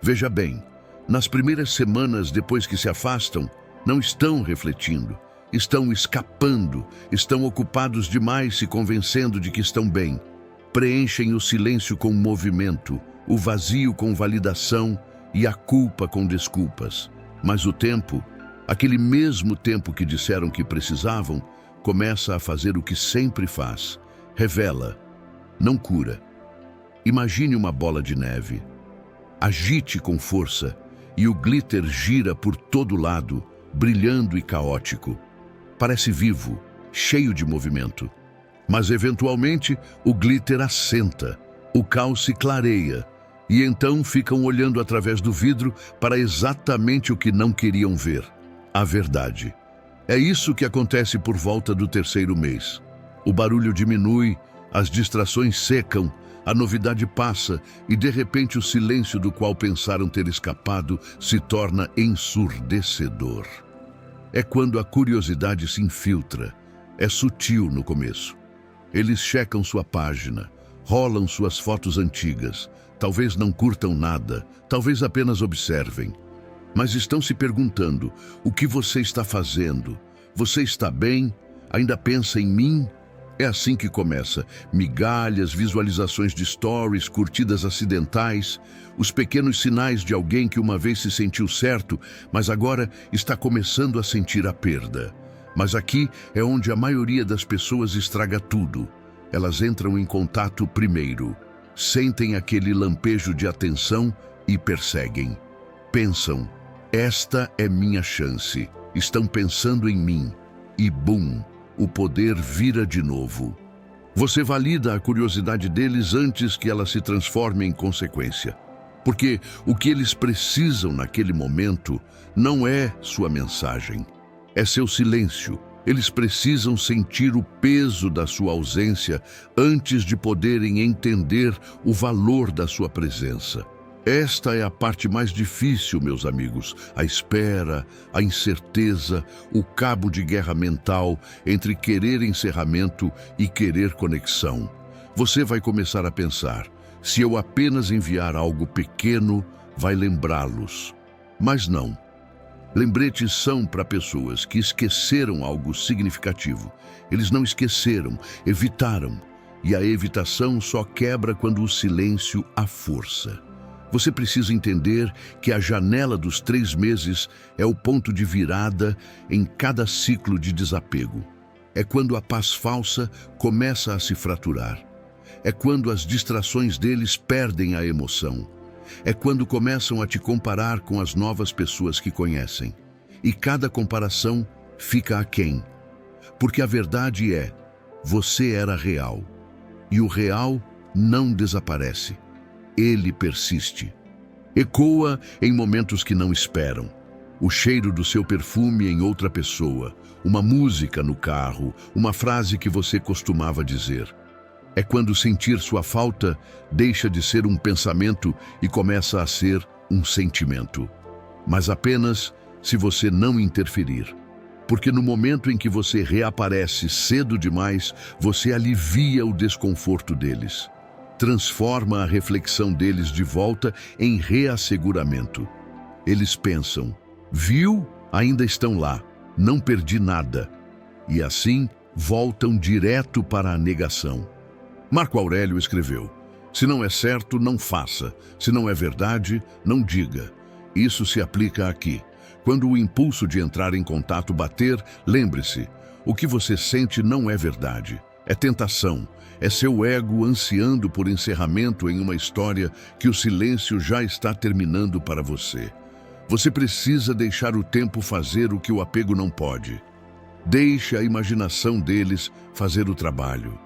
A: Veja bem, nas primeiras semanas depois que se afastam, não estão refletindo, estão escapando, estão ocupados demais se convencendo de que estão bem. Preenchem o silêncio com movimento, o vazio com validação e a culpa com desculpas. Mas o tempo, aquele mesmo tempo que disseram que precisavam, começa a fazer o que sempre faz. revela, não cura. Imagine uma bola de neve. Agite com força e o glitter gira por todo lado, brilhando e caótico. Parece vivo, cheio de movimento. Mas, eventualmente, o glitter assenta, o caos se clareia, e então ficam olhando através do vidro para exatamente o que não queriam ver, a verdade. É isso que acontece por volta do terceiro mês. O barulho diminui, as distrações secam, a novidade passa e, de repente, o silêncio do qual pensaram ter escapado se torna ensurdecedor. É quando a curiosidade se infiltra. É sutil no começo. Eles checam sua página, rolam suas fotos antigas, talvez não curtam nada, talvez apenas observem. Mas estão se perguntando, o que você está fazendo? Você está bem? Ainda pensa em mim? É assim que começa. Migalhas, visualizações de stories, curtidas acidentais, os pequenos sinais de alguém que uma vez se sentiu certo, mas agora está começando a sentir a perda. Mas aqui é onde a maioria das pessoas estraga tudo. Elas entram em contato primeiro, sentem aquele lampejo de atenção e perseguem. Pensam, esta é minha chance. Estão pensando em mim. E bum, o poder vira de novo. Você valida a curiosidade deles antes que ela se transforme em consequência. Porque o que eles precisam naquele momento não é sua mensagem. É seu silêncio. Eles precisam sentir o peso da sua ausência antes de poderem entender o valor da sua presença. Esta é a parte mais difícil, meus amigos. A espera, a incerteza, o cabo de guerra mental entre querer encerramento e querer conexão. Você vai começar a pensar, se eu apenas enviar algo pequeno, vai lembrá-los. Mas não. Lembretes são para pessoas que esqueceram algo significativo. Eles não esqueceram, evitaram. E a evitação só quebra quando o silêncio a força. Você precisa entender que a janela dos 3 meses é o ponto de virada em cada ciclo de desapego. É quando a paz falsa começa a se fraturar. É quando as distrações deles perdem a emoção. É quando começam a te comparar com as novas pessoas que conhecem. E cada comparação fica aquém. Porque a verdade é, você era real. E o real não desaparece. Ele persiste. Ecoa em momentos que não esperam. O cheiro do seu perfume em outra pessoa, uma música no carro, uma frase que você costumava dizer. É quando sentir sua falta deixa de ser um pensamento e começa a ser um sentimento. Mas apenas se você não interferir. Porque no momento em que você reaparece cedo demais, você alivia o desconforto deles. Transforma a reflexão deles de volta em reasseguramento. Eles pensam, viu? Ainda estão lá, não perdi nada. E assim voltam direto para a negação. Marco Aurélio escreveu, se não é certo, não faça. Se não é verdade, não diga. Isso se aplica aqui. Quando o impulso de entrar em contato bater, lembre-se, o que você sente não é verdade. É tentação. É seu ego ansiando por encerramento em uma história que o silêncio já está terminando para você. Você precisa deixar o tempo fazer o que o apego não pode. Deixe a imaginação deles fazer o trabalho.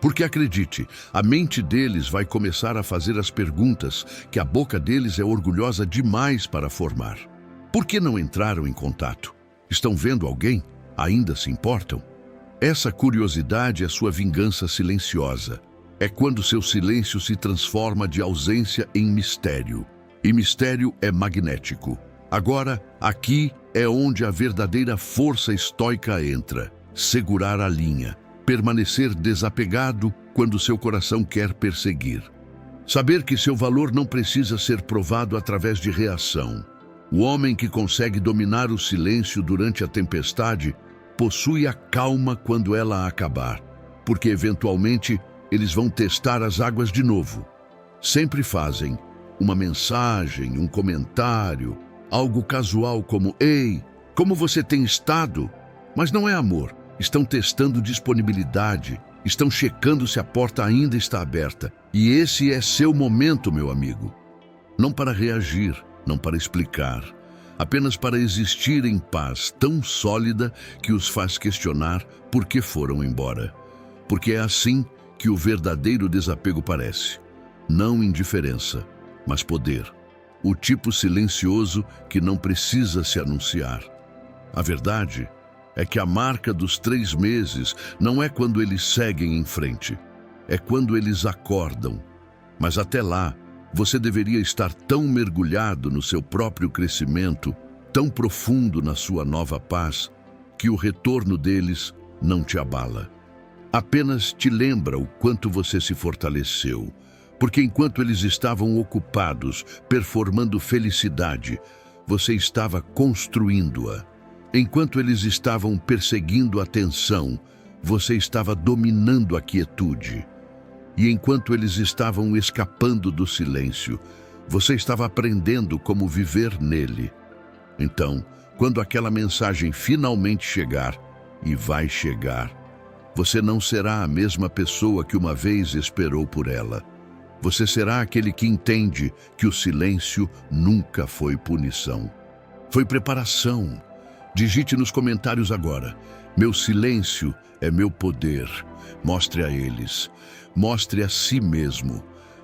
A: Porque acredite, a mente deles vai começar a fazer as perguntas que a boca deles é orgulhosa demais para formar. Por que não entraram em contato? Estão vendo alguém? Ainda se importam? Essa curiosidade é sua vingança silenciosa. É quando seu silêncio se transforma de ausência em mistério. E mistério é magnético. Agora, aqui é onde a verdadeira força estoica entra. Segurar a linha. Permanecer desapegado quando seu coração quer perseguir. Saber que seu valor não precisa ser provado através de reação. O homem que consegue dominar o silêncio durante a tempestade possui a calma quando ela acabar, porque eventualmente eles vão testar as águas de novo. Sempre fazem uma mensagem, um comentário, algo casual como "Ei, como você tem estado?" Mas não é amor. Estão testando disponibilidade, Estão checando se a porta ainda está aberta. E esse é seu momento, meu amigo. Não para reagir, não para explicar, apenas para existir em paz tão sólida que os faz questionar por que foram embora. Porque é assim que o verdadeiro desapego parece. Não indiferença, mas poder. O tipo silencioso que não precisa se anunciar. A verdade é que a marca dos 3 meses não é quando eles seguem em frente, é quando eles acordam. Mas até lá, você deveria estar tão mergulhado no seu próprio crescimento, tão profundo na sua nova paz, que o retorno deles não te abala. Apenas te lembra o quanto você se fortaleceu, porque enquanto eles estavam ocupados, performando felicidade, você estava construindo-a. Enquanto eles estavam perseguindo a atenção, você estava dominando a quietude. E enquanto eles estavam escapando do silêncio, você estava aprendendo como viver nele. Então, quando aquela mensagem finalmente chegar, e vai chegar, você não será a mesma pessoa que uma vez esperou por ela. Você será aquele que entende que o silêncio nunca foi punição. Foi preparação. Digite nos comentários agora: meu silêncio é meu poder. Mostre a eles. Mostre a si mesmo.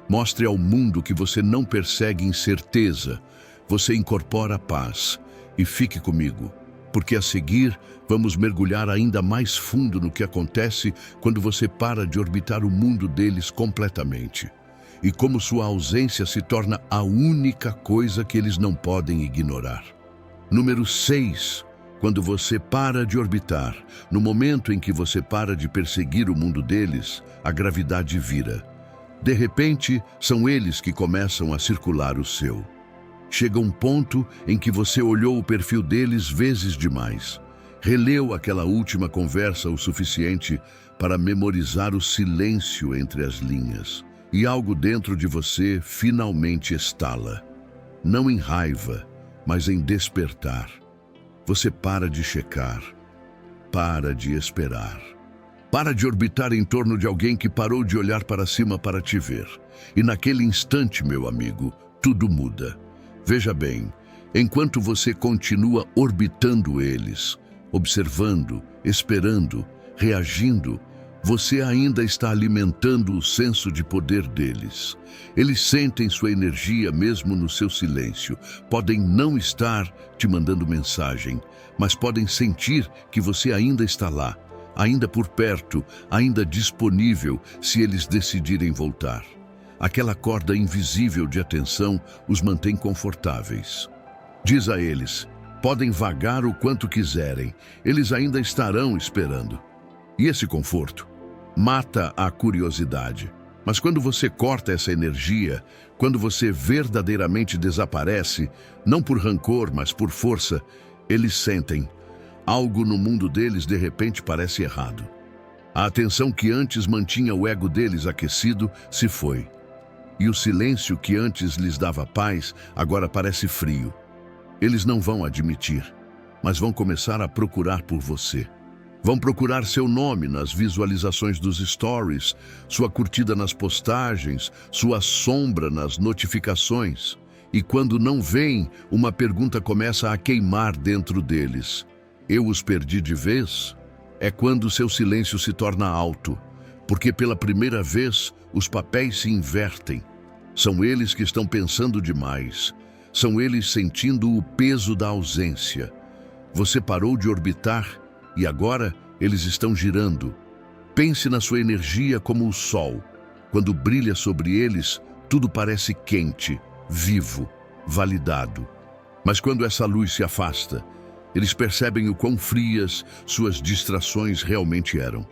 A: Mostre ao mundo que você não persegue incerteza. Você incorpora a paz. E fique comigo, porque a seguir vamos mergulhar ainda mais fundo no que acontece quando você para de orbitar o mundo deles completamente. E como sua ausência se torna a única coisa que eles não podem ignorar. Número 6. Quando você para de orbitar, no momento em que você para de perseguir o mundo deles, a gravidade vira. De repente, são eles que começam a circular o seu. Chega um ponto em que você olhou o perfil deles vezes demais. Releu aquela última conversa o suficiente para memorizar o silêncio entre as linhas. E algo dentro de você finalmente estala. Não em raiva, mas em despertar. Você para de checar, para de esperar. Para de orbitar em torno de alguém que parou de olhar para cima para te ver. E naquele instante, meu amigo, tudo muda. Veja bem, enquanto você continua orbitando eles, observando, esperando, reagindo, você ainda está alimentando o senso de poder deles. Eles sentem sua energia mesmo no seu silêncio. Podem não estar te mandando mensagem, mas podem sentir que você ainda está lá, ainda por perto, ainda disponível se eles decidirem voltar. Aquela corda invisível de atenção os mantém confortáveis. Diz a eles, podem vagar o quanto quiserem, eles ainda estarão esperando. E esse conforto mata a curiosidade. Mas quando você corta essa energia, quando você verdadeiramente desaparece, não por rancor, mas por força, eles sentem. Algo no mundo deles de repente parece errado. A atenção que antes mantinha o ego deles aquecido se foi. E o silêncio que antes lhes dava paz, agora parece frio. Eles não vão admitir, mas vão começar a procurar por você. Vão procurar seu nome nas visualizações dos stories, sua curtida nas postagens, sua sombra nas notificações. E quando não vêm, uma pergunta começa a queimar dentro deles. Eu os perdi de vez? É quando seu silêncio se torna alto, porque pela primeira vez os papéis se invertem. São eles que estão pensando demais. São eles sentindo o peso da ausência. Você parou de orbitar e agora eles estão girando. Pense na sua energia como o sol. Quando brilha sobre eles, tudo parece quente, vivo, validado. Mas quando essa luz se afasta, eles percebem o quão frias suas distrações realmente eram.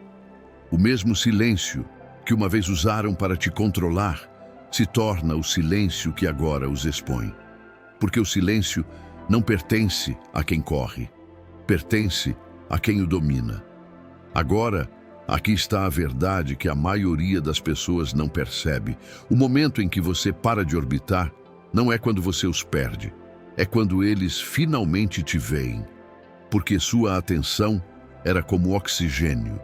A: O mesmo silêncio que uma vez usaram para te controlar se torna o silêncio que agora os expõe. Porque o silêncio não pertence a quem corre, pertence a quem o domina. Agora, aqui está a verdade que a maioria das pessoas não percebe. O momento em que você para de orbitar não é quando você os perde, é quando eles finalmente te veem. Porque sua atenção era como oxigênio.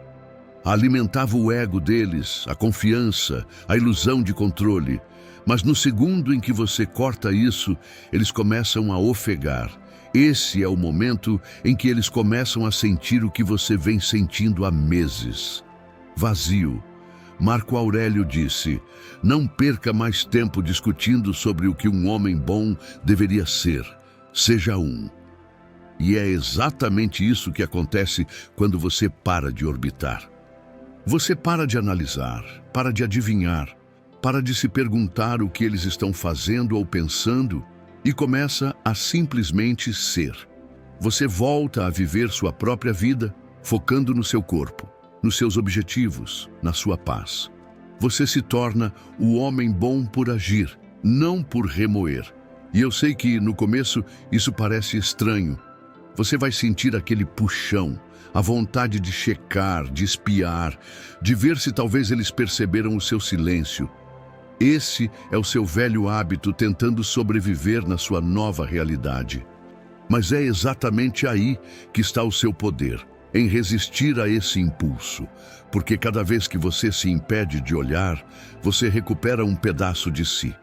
A: Alimentava o ego deles, a confiança, a ilusão de controle. Mas no segundo em que você corta isso, eles começam a ofegar. Esse é o momento em que eles começam a sentir o que você vem sentindo há meses: vazio. Marco Aurélio disse: não perca mais tempo discutindo sobre o que um homem bom deveria ser. Seja um. E é exatamente isso que acontece quando você para de orbitar. Você para de analisar, para de adivinhar, para de se perguntar o que eles estão fazendo ou pensando e começa a simplesmente ser. Você volta a viver sua própria vida, focando no seu corpo, nos seus objetivos, na sua paz. Você se torna o homem bom por agir, não por remoer. E eu sei que, no começo, isso parece estranho. Você vai sentir aquele puxão, a vontade de checar, de espiar, de ver se talvez eles perceberam o seu silêncio. Esse é o seu velho hábito tentando sobreviver na sua nova realidade. Mas é exatamente aí que está o seu poder, em resistir a esse impulso, porque cada vez que você se impede de olhar, você recupera um pedaço de si.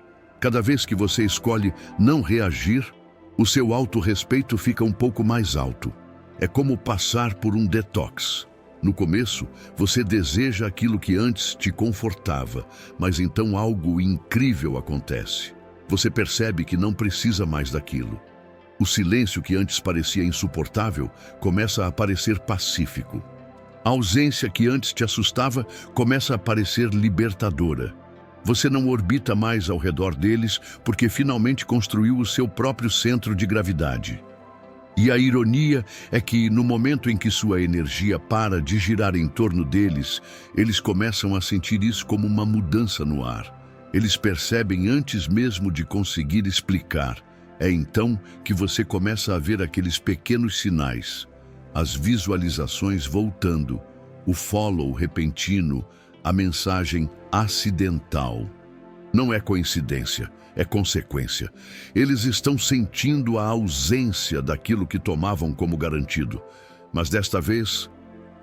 A: Cada vez que você escolhe não reagir, o seu autorrespeito fica um pouco mais alto. É como passar por um detox. No começo, você deseja aquilo que antes te confortava, mas então algo incrível acontece. Você percebe que não precisa mais daquilo. O silêncio que antes parecia insuportável começa a parecer pacífico. A ausência que antes te assustava começa a parecer libertadora. Você não orbita mais ao redor deles porque finalmente construiu o seu próprio centro de gravidade. E a ironia é que, no momento em que sua energia para de girar em torno deles, eles começam a sentir isso como uma mudança no ar. Eles percebem antes mesmo de conseguir explicar. É então que você começa a ver aqueles pequenos sinais, as visualizações voltando, o follow repentino, a mensagem acidental. Não é coincidência, é consequência. Eles estão sentindo a ausência daquilo que tomavam como garantido. Mas desta vez,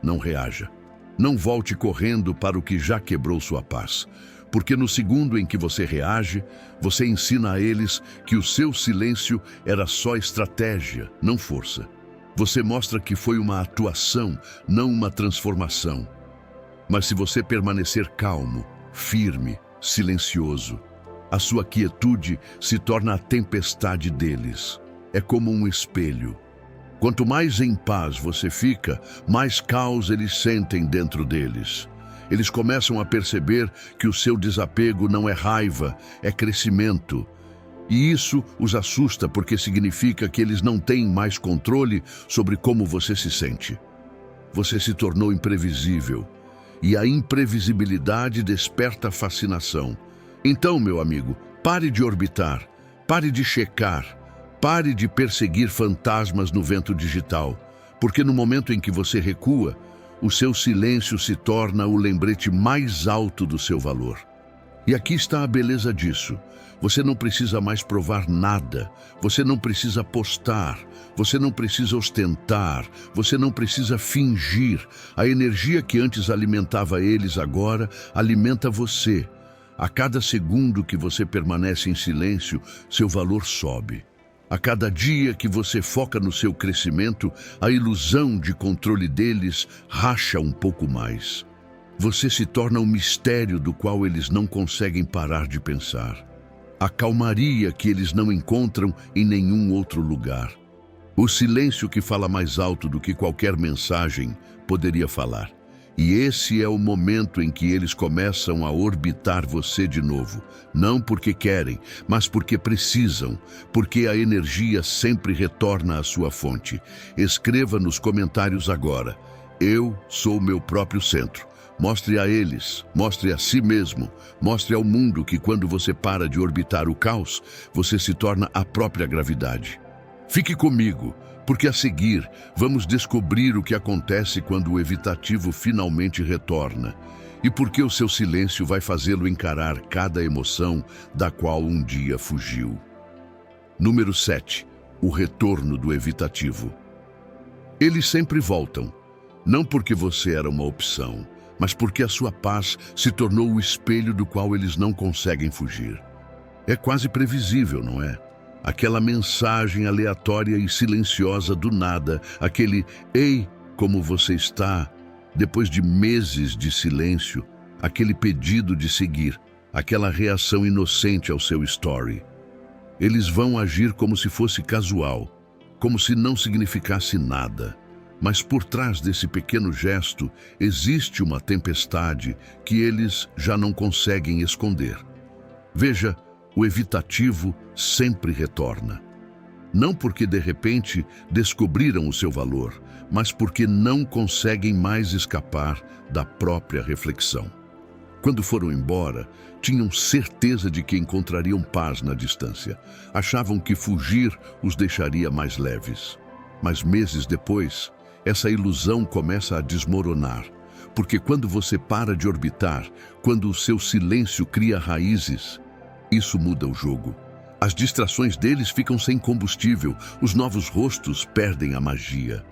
A: não reaja. Não volte correndo para o que já quebrou sua paz. Porque no segundo em que você reage, você ensina a eles que o seu silêncio era só estratégia, não força. Você mostra que foi uma atuação, não uma transformação. Mas se você permanecer calmo, firme, silencioso, a sua quietude se torna a tempestade deles. É como um espelho. Quanto mais em paz você fica, mais caos eles sentem dentro deles. Eles começam a perceber que o seu desapego não é raiva, é crescimento. E isso os assusta porque significa que eles não têm mais controle sobre como você se sente. Você se tornou imprevisível. E a imprevisibilidade desperta fascinação. Então, meu amigo, pare de orbitar, pare de checar, pare de perseguir fantasmas no vento digital, porque no momento em que você recua, o seu silêncio se torna o lembrete mais alto do seu valor. E aqui está a beleza disso. Você não precisa mais provar nada, você não precisa postar, você não precisa ostentar, você não precisa fingir. A energia que antes alimentava eles agora alimenta você. A cada segundo que você permanece em silêncio, seu valor sobe. A cada dia que você foca no seu crescimento, a ilusão de controle deles racha um pouco mais. Você se torna um mistério do qual eles não conseguem parar de pensar. A calmaria que eles não encontram em nenhum outro lugar. O silêncio que fala mais alto do que qualquer mensagem poderia falar. E esse é o momento em que eles começam a orbitar você de novo. Não porque querem, mas porque precisam, porque a energia sempre retorna à sua fonte. Escreva nos comentários agora: eu sou meu próprio centro. Mostre a eles, mostre a si mesmo, mostre ao mundo que quando você para de orbitar o caos, você se torna a própria gravidade. Fique comigo, porque a seguir vamos descobrir o que acontece quando o evitativo finalmente retorna e porque o seu silêncio vai fazê-lo encarar cada emoção da qual um dia fugiu. Número 7. O retorno do evitativo. Eles sempre voltam, não porque você era uma opção, mas porque a sua paz se tornou o espelho do qual eles não conseguem fugir. É quase previsível, não é? Aquela mensagem aleatória e silenciosa do nada, aquele "Ei, como você está?", depois de meses de silêncio, aquele pedido de seguir, aquela reação inocente ao seu story. Eles vão agir como se fosse casual, como se não significasse nada. Mas por trás desse pequeno gesto existe uma tempestade que eles já não conseguem esconder. Veja, o evitativo sempre retorna. Não porque de repente descobriram o seu valor, mas porque não conseguem mais escapar da própria reflexão. Quando foram embora, tinham certeza de que encontrariam paz na distância. Achavam que fugir os deixaria mais leves. Mas meses depois, essa ilusão começa a desmoronar, porque quando você para de orbitar, quando o seu silêncio cria raízes, isso muda o jogo. As distrações deles ficam sem combustível, os novos rostos perdem a magia.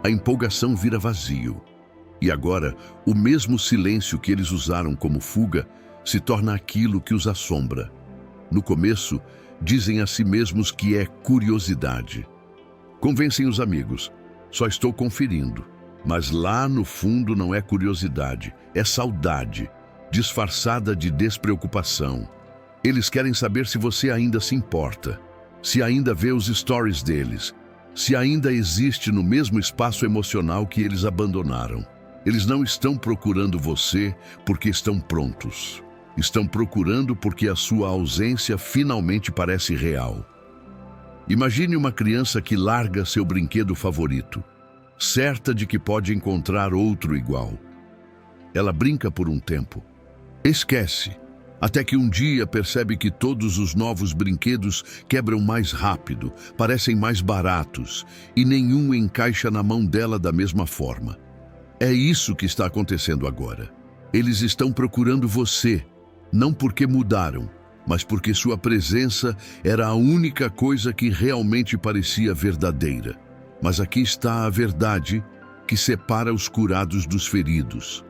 A: A empolgação vira vazio. E agora, o mesmo silêncio que eles usaram como fuga se torna aquilo que os assombra. No começo, dizem a si mesmos que é curiosidade. Convencem os amigos. Só estou conferindo. Mas lá no fundo não é curiosidade, é saudade, disfarçada de despreocupação. Eles querem saber se você ainda se importa, se ainda vê os stories deles, se ainda existe no mesmo espaço emocional que eles abandonaram. Eles não estão procurando você porque estão prontos. Estão procurando porque a sua ausência finalmente parece real. Imagine uma criança que larga seu brinquedo favorito, certa de que pode encontrar outro igual. Ela brinca por um tempo, esquece, até que um dia percebe que todos os novos brinquedos quebram mais rápido, parecem mais baratos, e nenhum encaixa na mão dela da mesma forma. É isso que está acontecendo agora. Eles estão procurando você, não porque mudaram, mas porque sua presença era a única coisa que realmente parecia verdadeira. Mas aqui está a verdade que separa os curados dos feridos.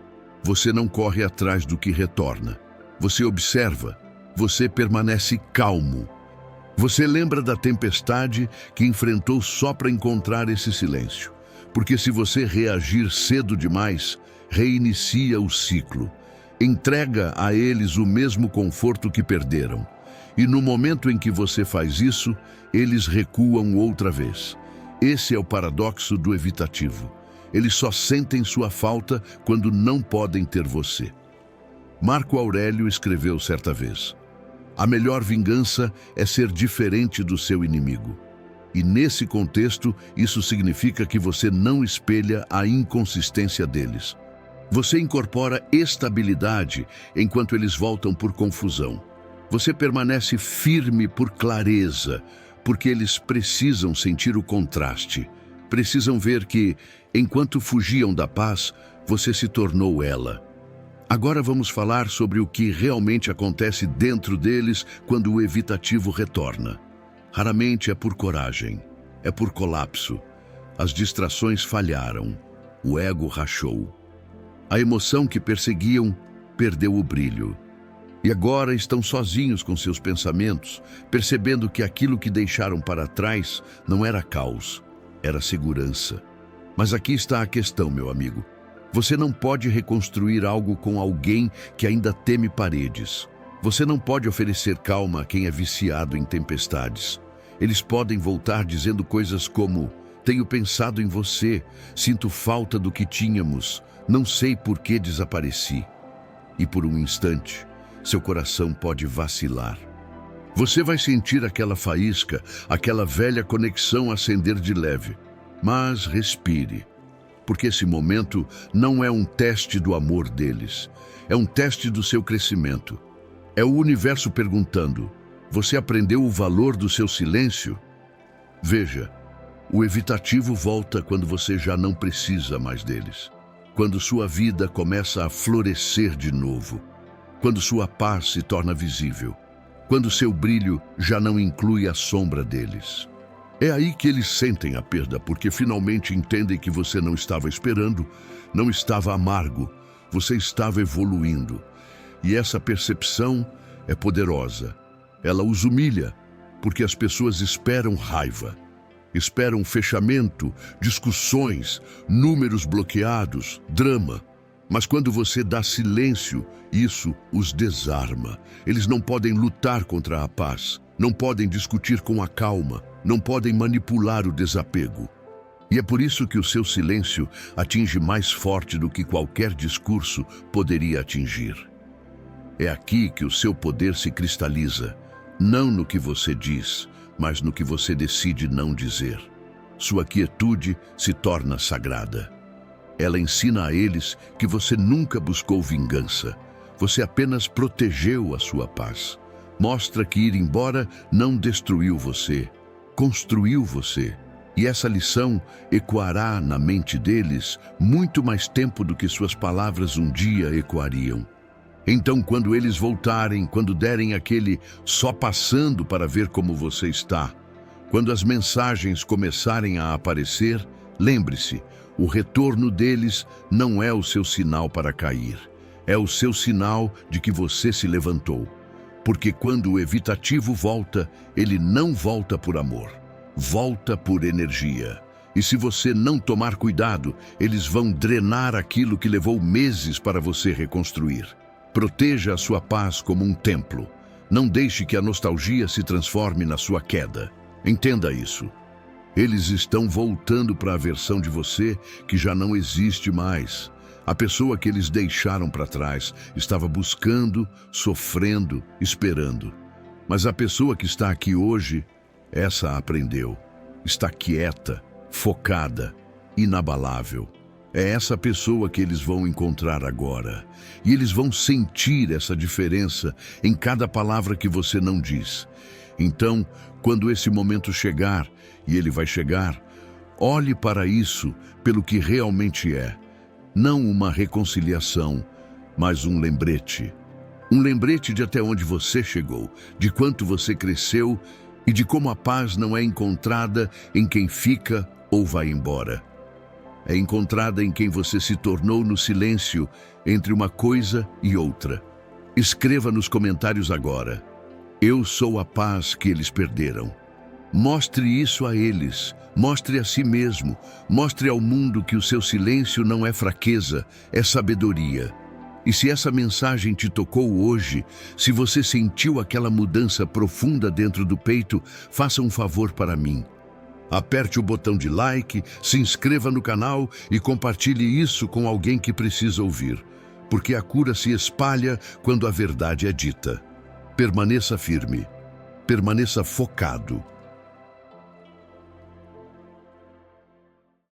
A: Você não corre atrás do que retorna. Você observa, você permanece calmo. Você lembra da tempestade que enfrentou só para encontrar esse silêncio. Porque se você reagir cedo demais, reinicia o ciclo. Entrega a eles o mesmo conforto que perderam. E no momento em que você faz isso, eles recuam outra vez. Esse é o paradoxo do evitativo. Eles só sentem sua falta quando não podem ter você. Marco Aurélio escreveu certa vez: a melhor vingança é ser diferente do seu inimigo. E nesse contexto, isso significa que você não espelha a inconsistência deles. Você incorpora estabilidade enquanto eles voltam por confusão. Você permanece firme por clareza, porque eles precisam sentir o contraste. Precisam ver que, enquanto fugiam da paz, você se tornou ela. Agora vamos falar sobre o que realmente acontece dentro deles quando o evitativo retorna. Raramente é por coragem, é por colapso. As distrações falharam, o ego rachou. A emoção que perseguiam perdeu o brilho. E agora estão sozinhos com seus pensamentos, percebendo que aquilo que deixaram para trás não era caos, era segurança. Mas aqui está a questão, meu amigo. Você não pode reconstruir algo com alguém que ainda teme paredes. Você não pode oferecer calma a quem é viciado em tempestades. Eles podem voltar dizendo coisas como: tenho pensado em você, sinto falta do que tínhamos, não sei por que desapareci. E por um instante, seu coração pode vacilar. Você vai sentir aquela faísca, aquela velha conexão acender de leve. Mas respire, porque esse momento não é um teste do amor deles, é um teste do seu crescimento. É o universo perguntando: você aprendeu o valor do seu silêncio? Veja, o evitativo volta quando você já não precisa mais deles. Quando sua vida começa a florescer de novo. Quando sua paz se torna visível. Quando seu brilho já não inclui a sombra deles. É aí que eles sentem a perda, porque finalmente entendem que você não estava esperando, não estava amargo. você estava evoluindo. E essa percepção é poderosa. Ela os humilha, porque as pessoas esperam raiva, esperam fechamento, discussões, números bloqueados, drama. Mas quando você dá silêncio, isso os desarma. Eles não podem lutar contra a paz, não podem discutir com a calma, não podem manipular o desapego. E é por isso que o seu silêncio atinge mais forte do que qualquer discurso poderia atingir. É aqui que o seu poder se cristaliza, não no que você diz, mas no que você decide não dizer. Sua quietude se torna sagrada. Ela ensina a eles que você nunca buscou vingança, você apenas protegeu a sua paz. Mostra que ir embora não destruiu você, construiu você. E essa lição ecoará na mente deles muito mais tempo do que suas palavras um dia ecoariam. Então, quando eles voltarem, quando derem aquele só passando para ver como você está, quando as mensagens começarem a aparecer, lembre-se, o retorno deles não é o seu sinal para cair, é o seu sinal de que você se levantou. Porque quando o evitativo volta, ele não volta por amor, volta por energia. E se você não tomar cuidado, eles vão drenar aquilo que levou meses para você reconstruir. Proteja a sua paz como um templo. Não deixe que a nostalgia se transforme na sua queda. Entenda isso. Eles estão voltando para a versão de você que já não existe mais. A pessoa que eles deixaram para trás estava buscando, sofrendo, esperando. Mas a pessoa que está aqui hoje, essa aprendeu. Está quieta, focada, inabalável. É essa pessoa que eles vão encontrar agora. E eles vão sentir essa diferença em cada palavra que você não diz. Então, quando esse momento chegar, e ele vai chegar, olhe para isso pelo que realmente é. Não uma reconciliação, mas um lembrete. Um lembrete de até onde você chegou, de quanto você cresceu e de como a paz não é encontrada em quem fica ou vai embora. É encontrada em quem você se tornou no silêncio entre uma coisa e outra. Escreva nos comentários agora: eu sou a paz que eles perderam. Mostre isso a eles, mostre a si mesmo, mostre ao mundo que o seu silêncio não é fraqueza, é sabedoria. E se essa mensagem te tocou hoje, se você sentiu aquela mudança profunda dentro do peito, faça um favor para mim. Aperte o botão de like, se inscreva no canal e compartilhe isso com alguém que precisa ouvir, porque a cura se espalha quando a verdade é dita. Permaneça firme, permaneça focado.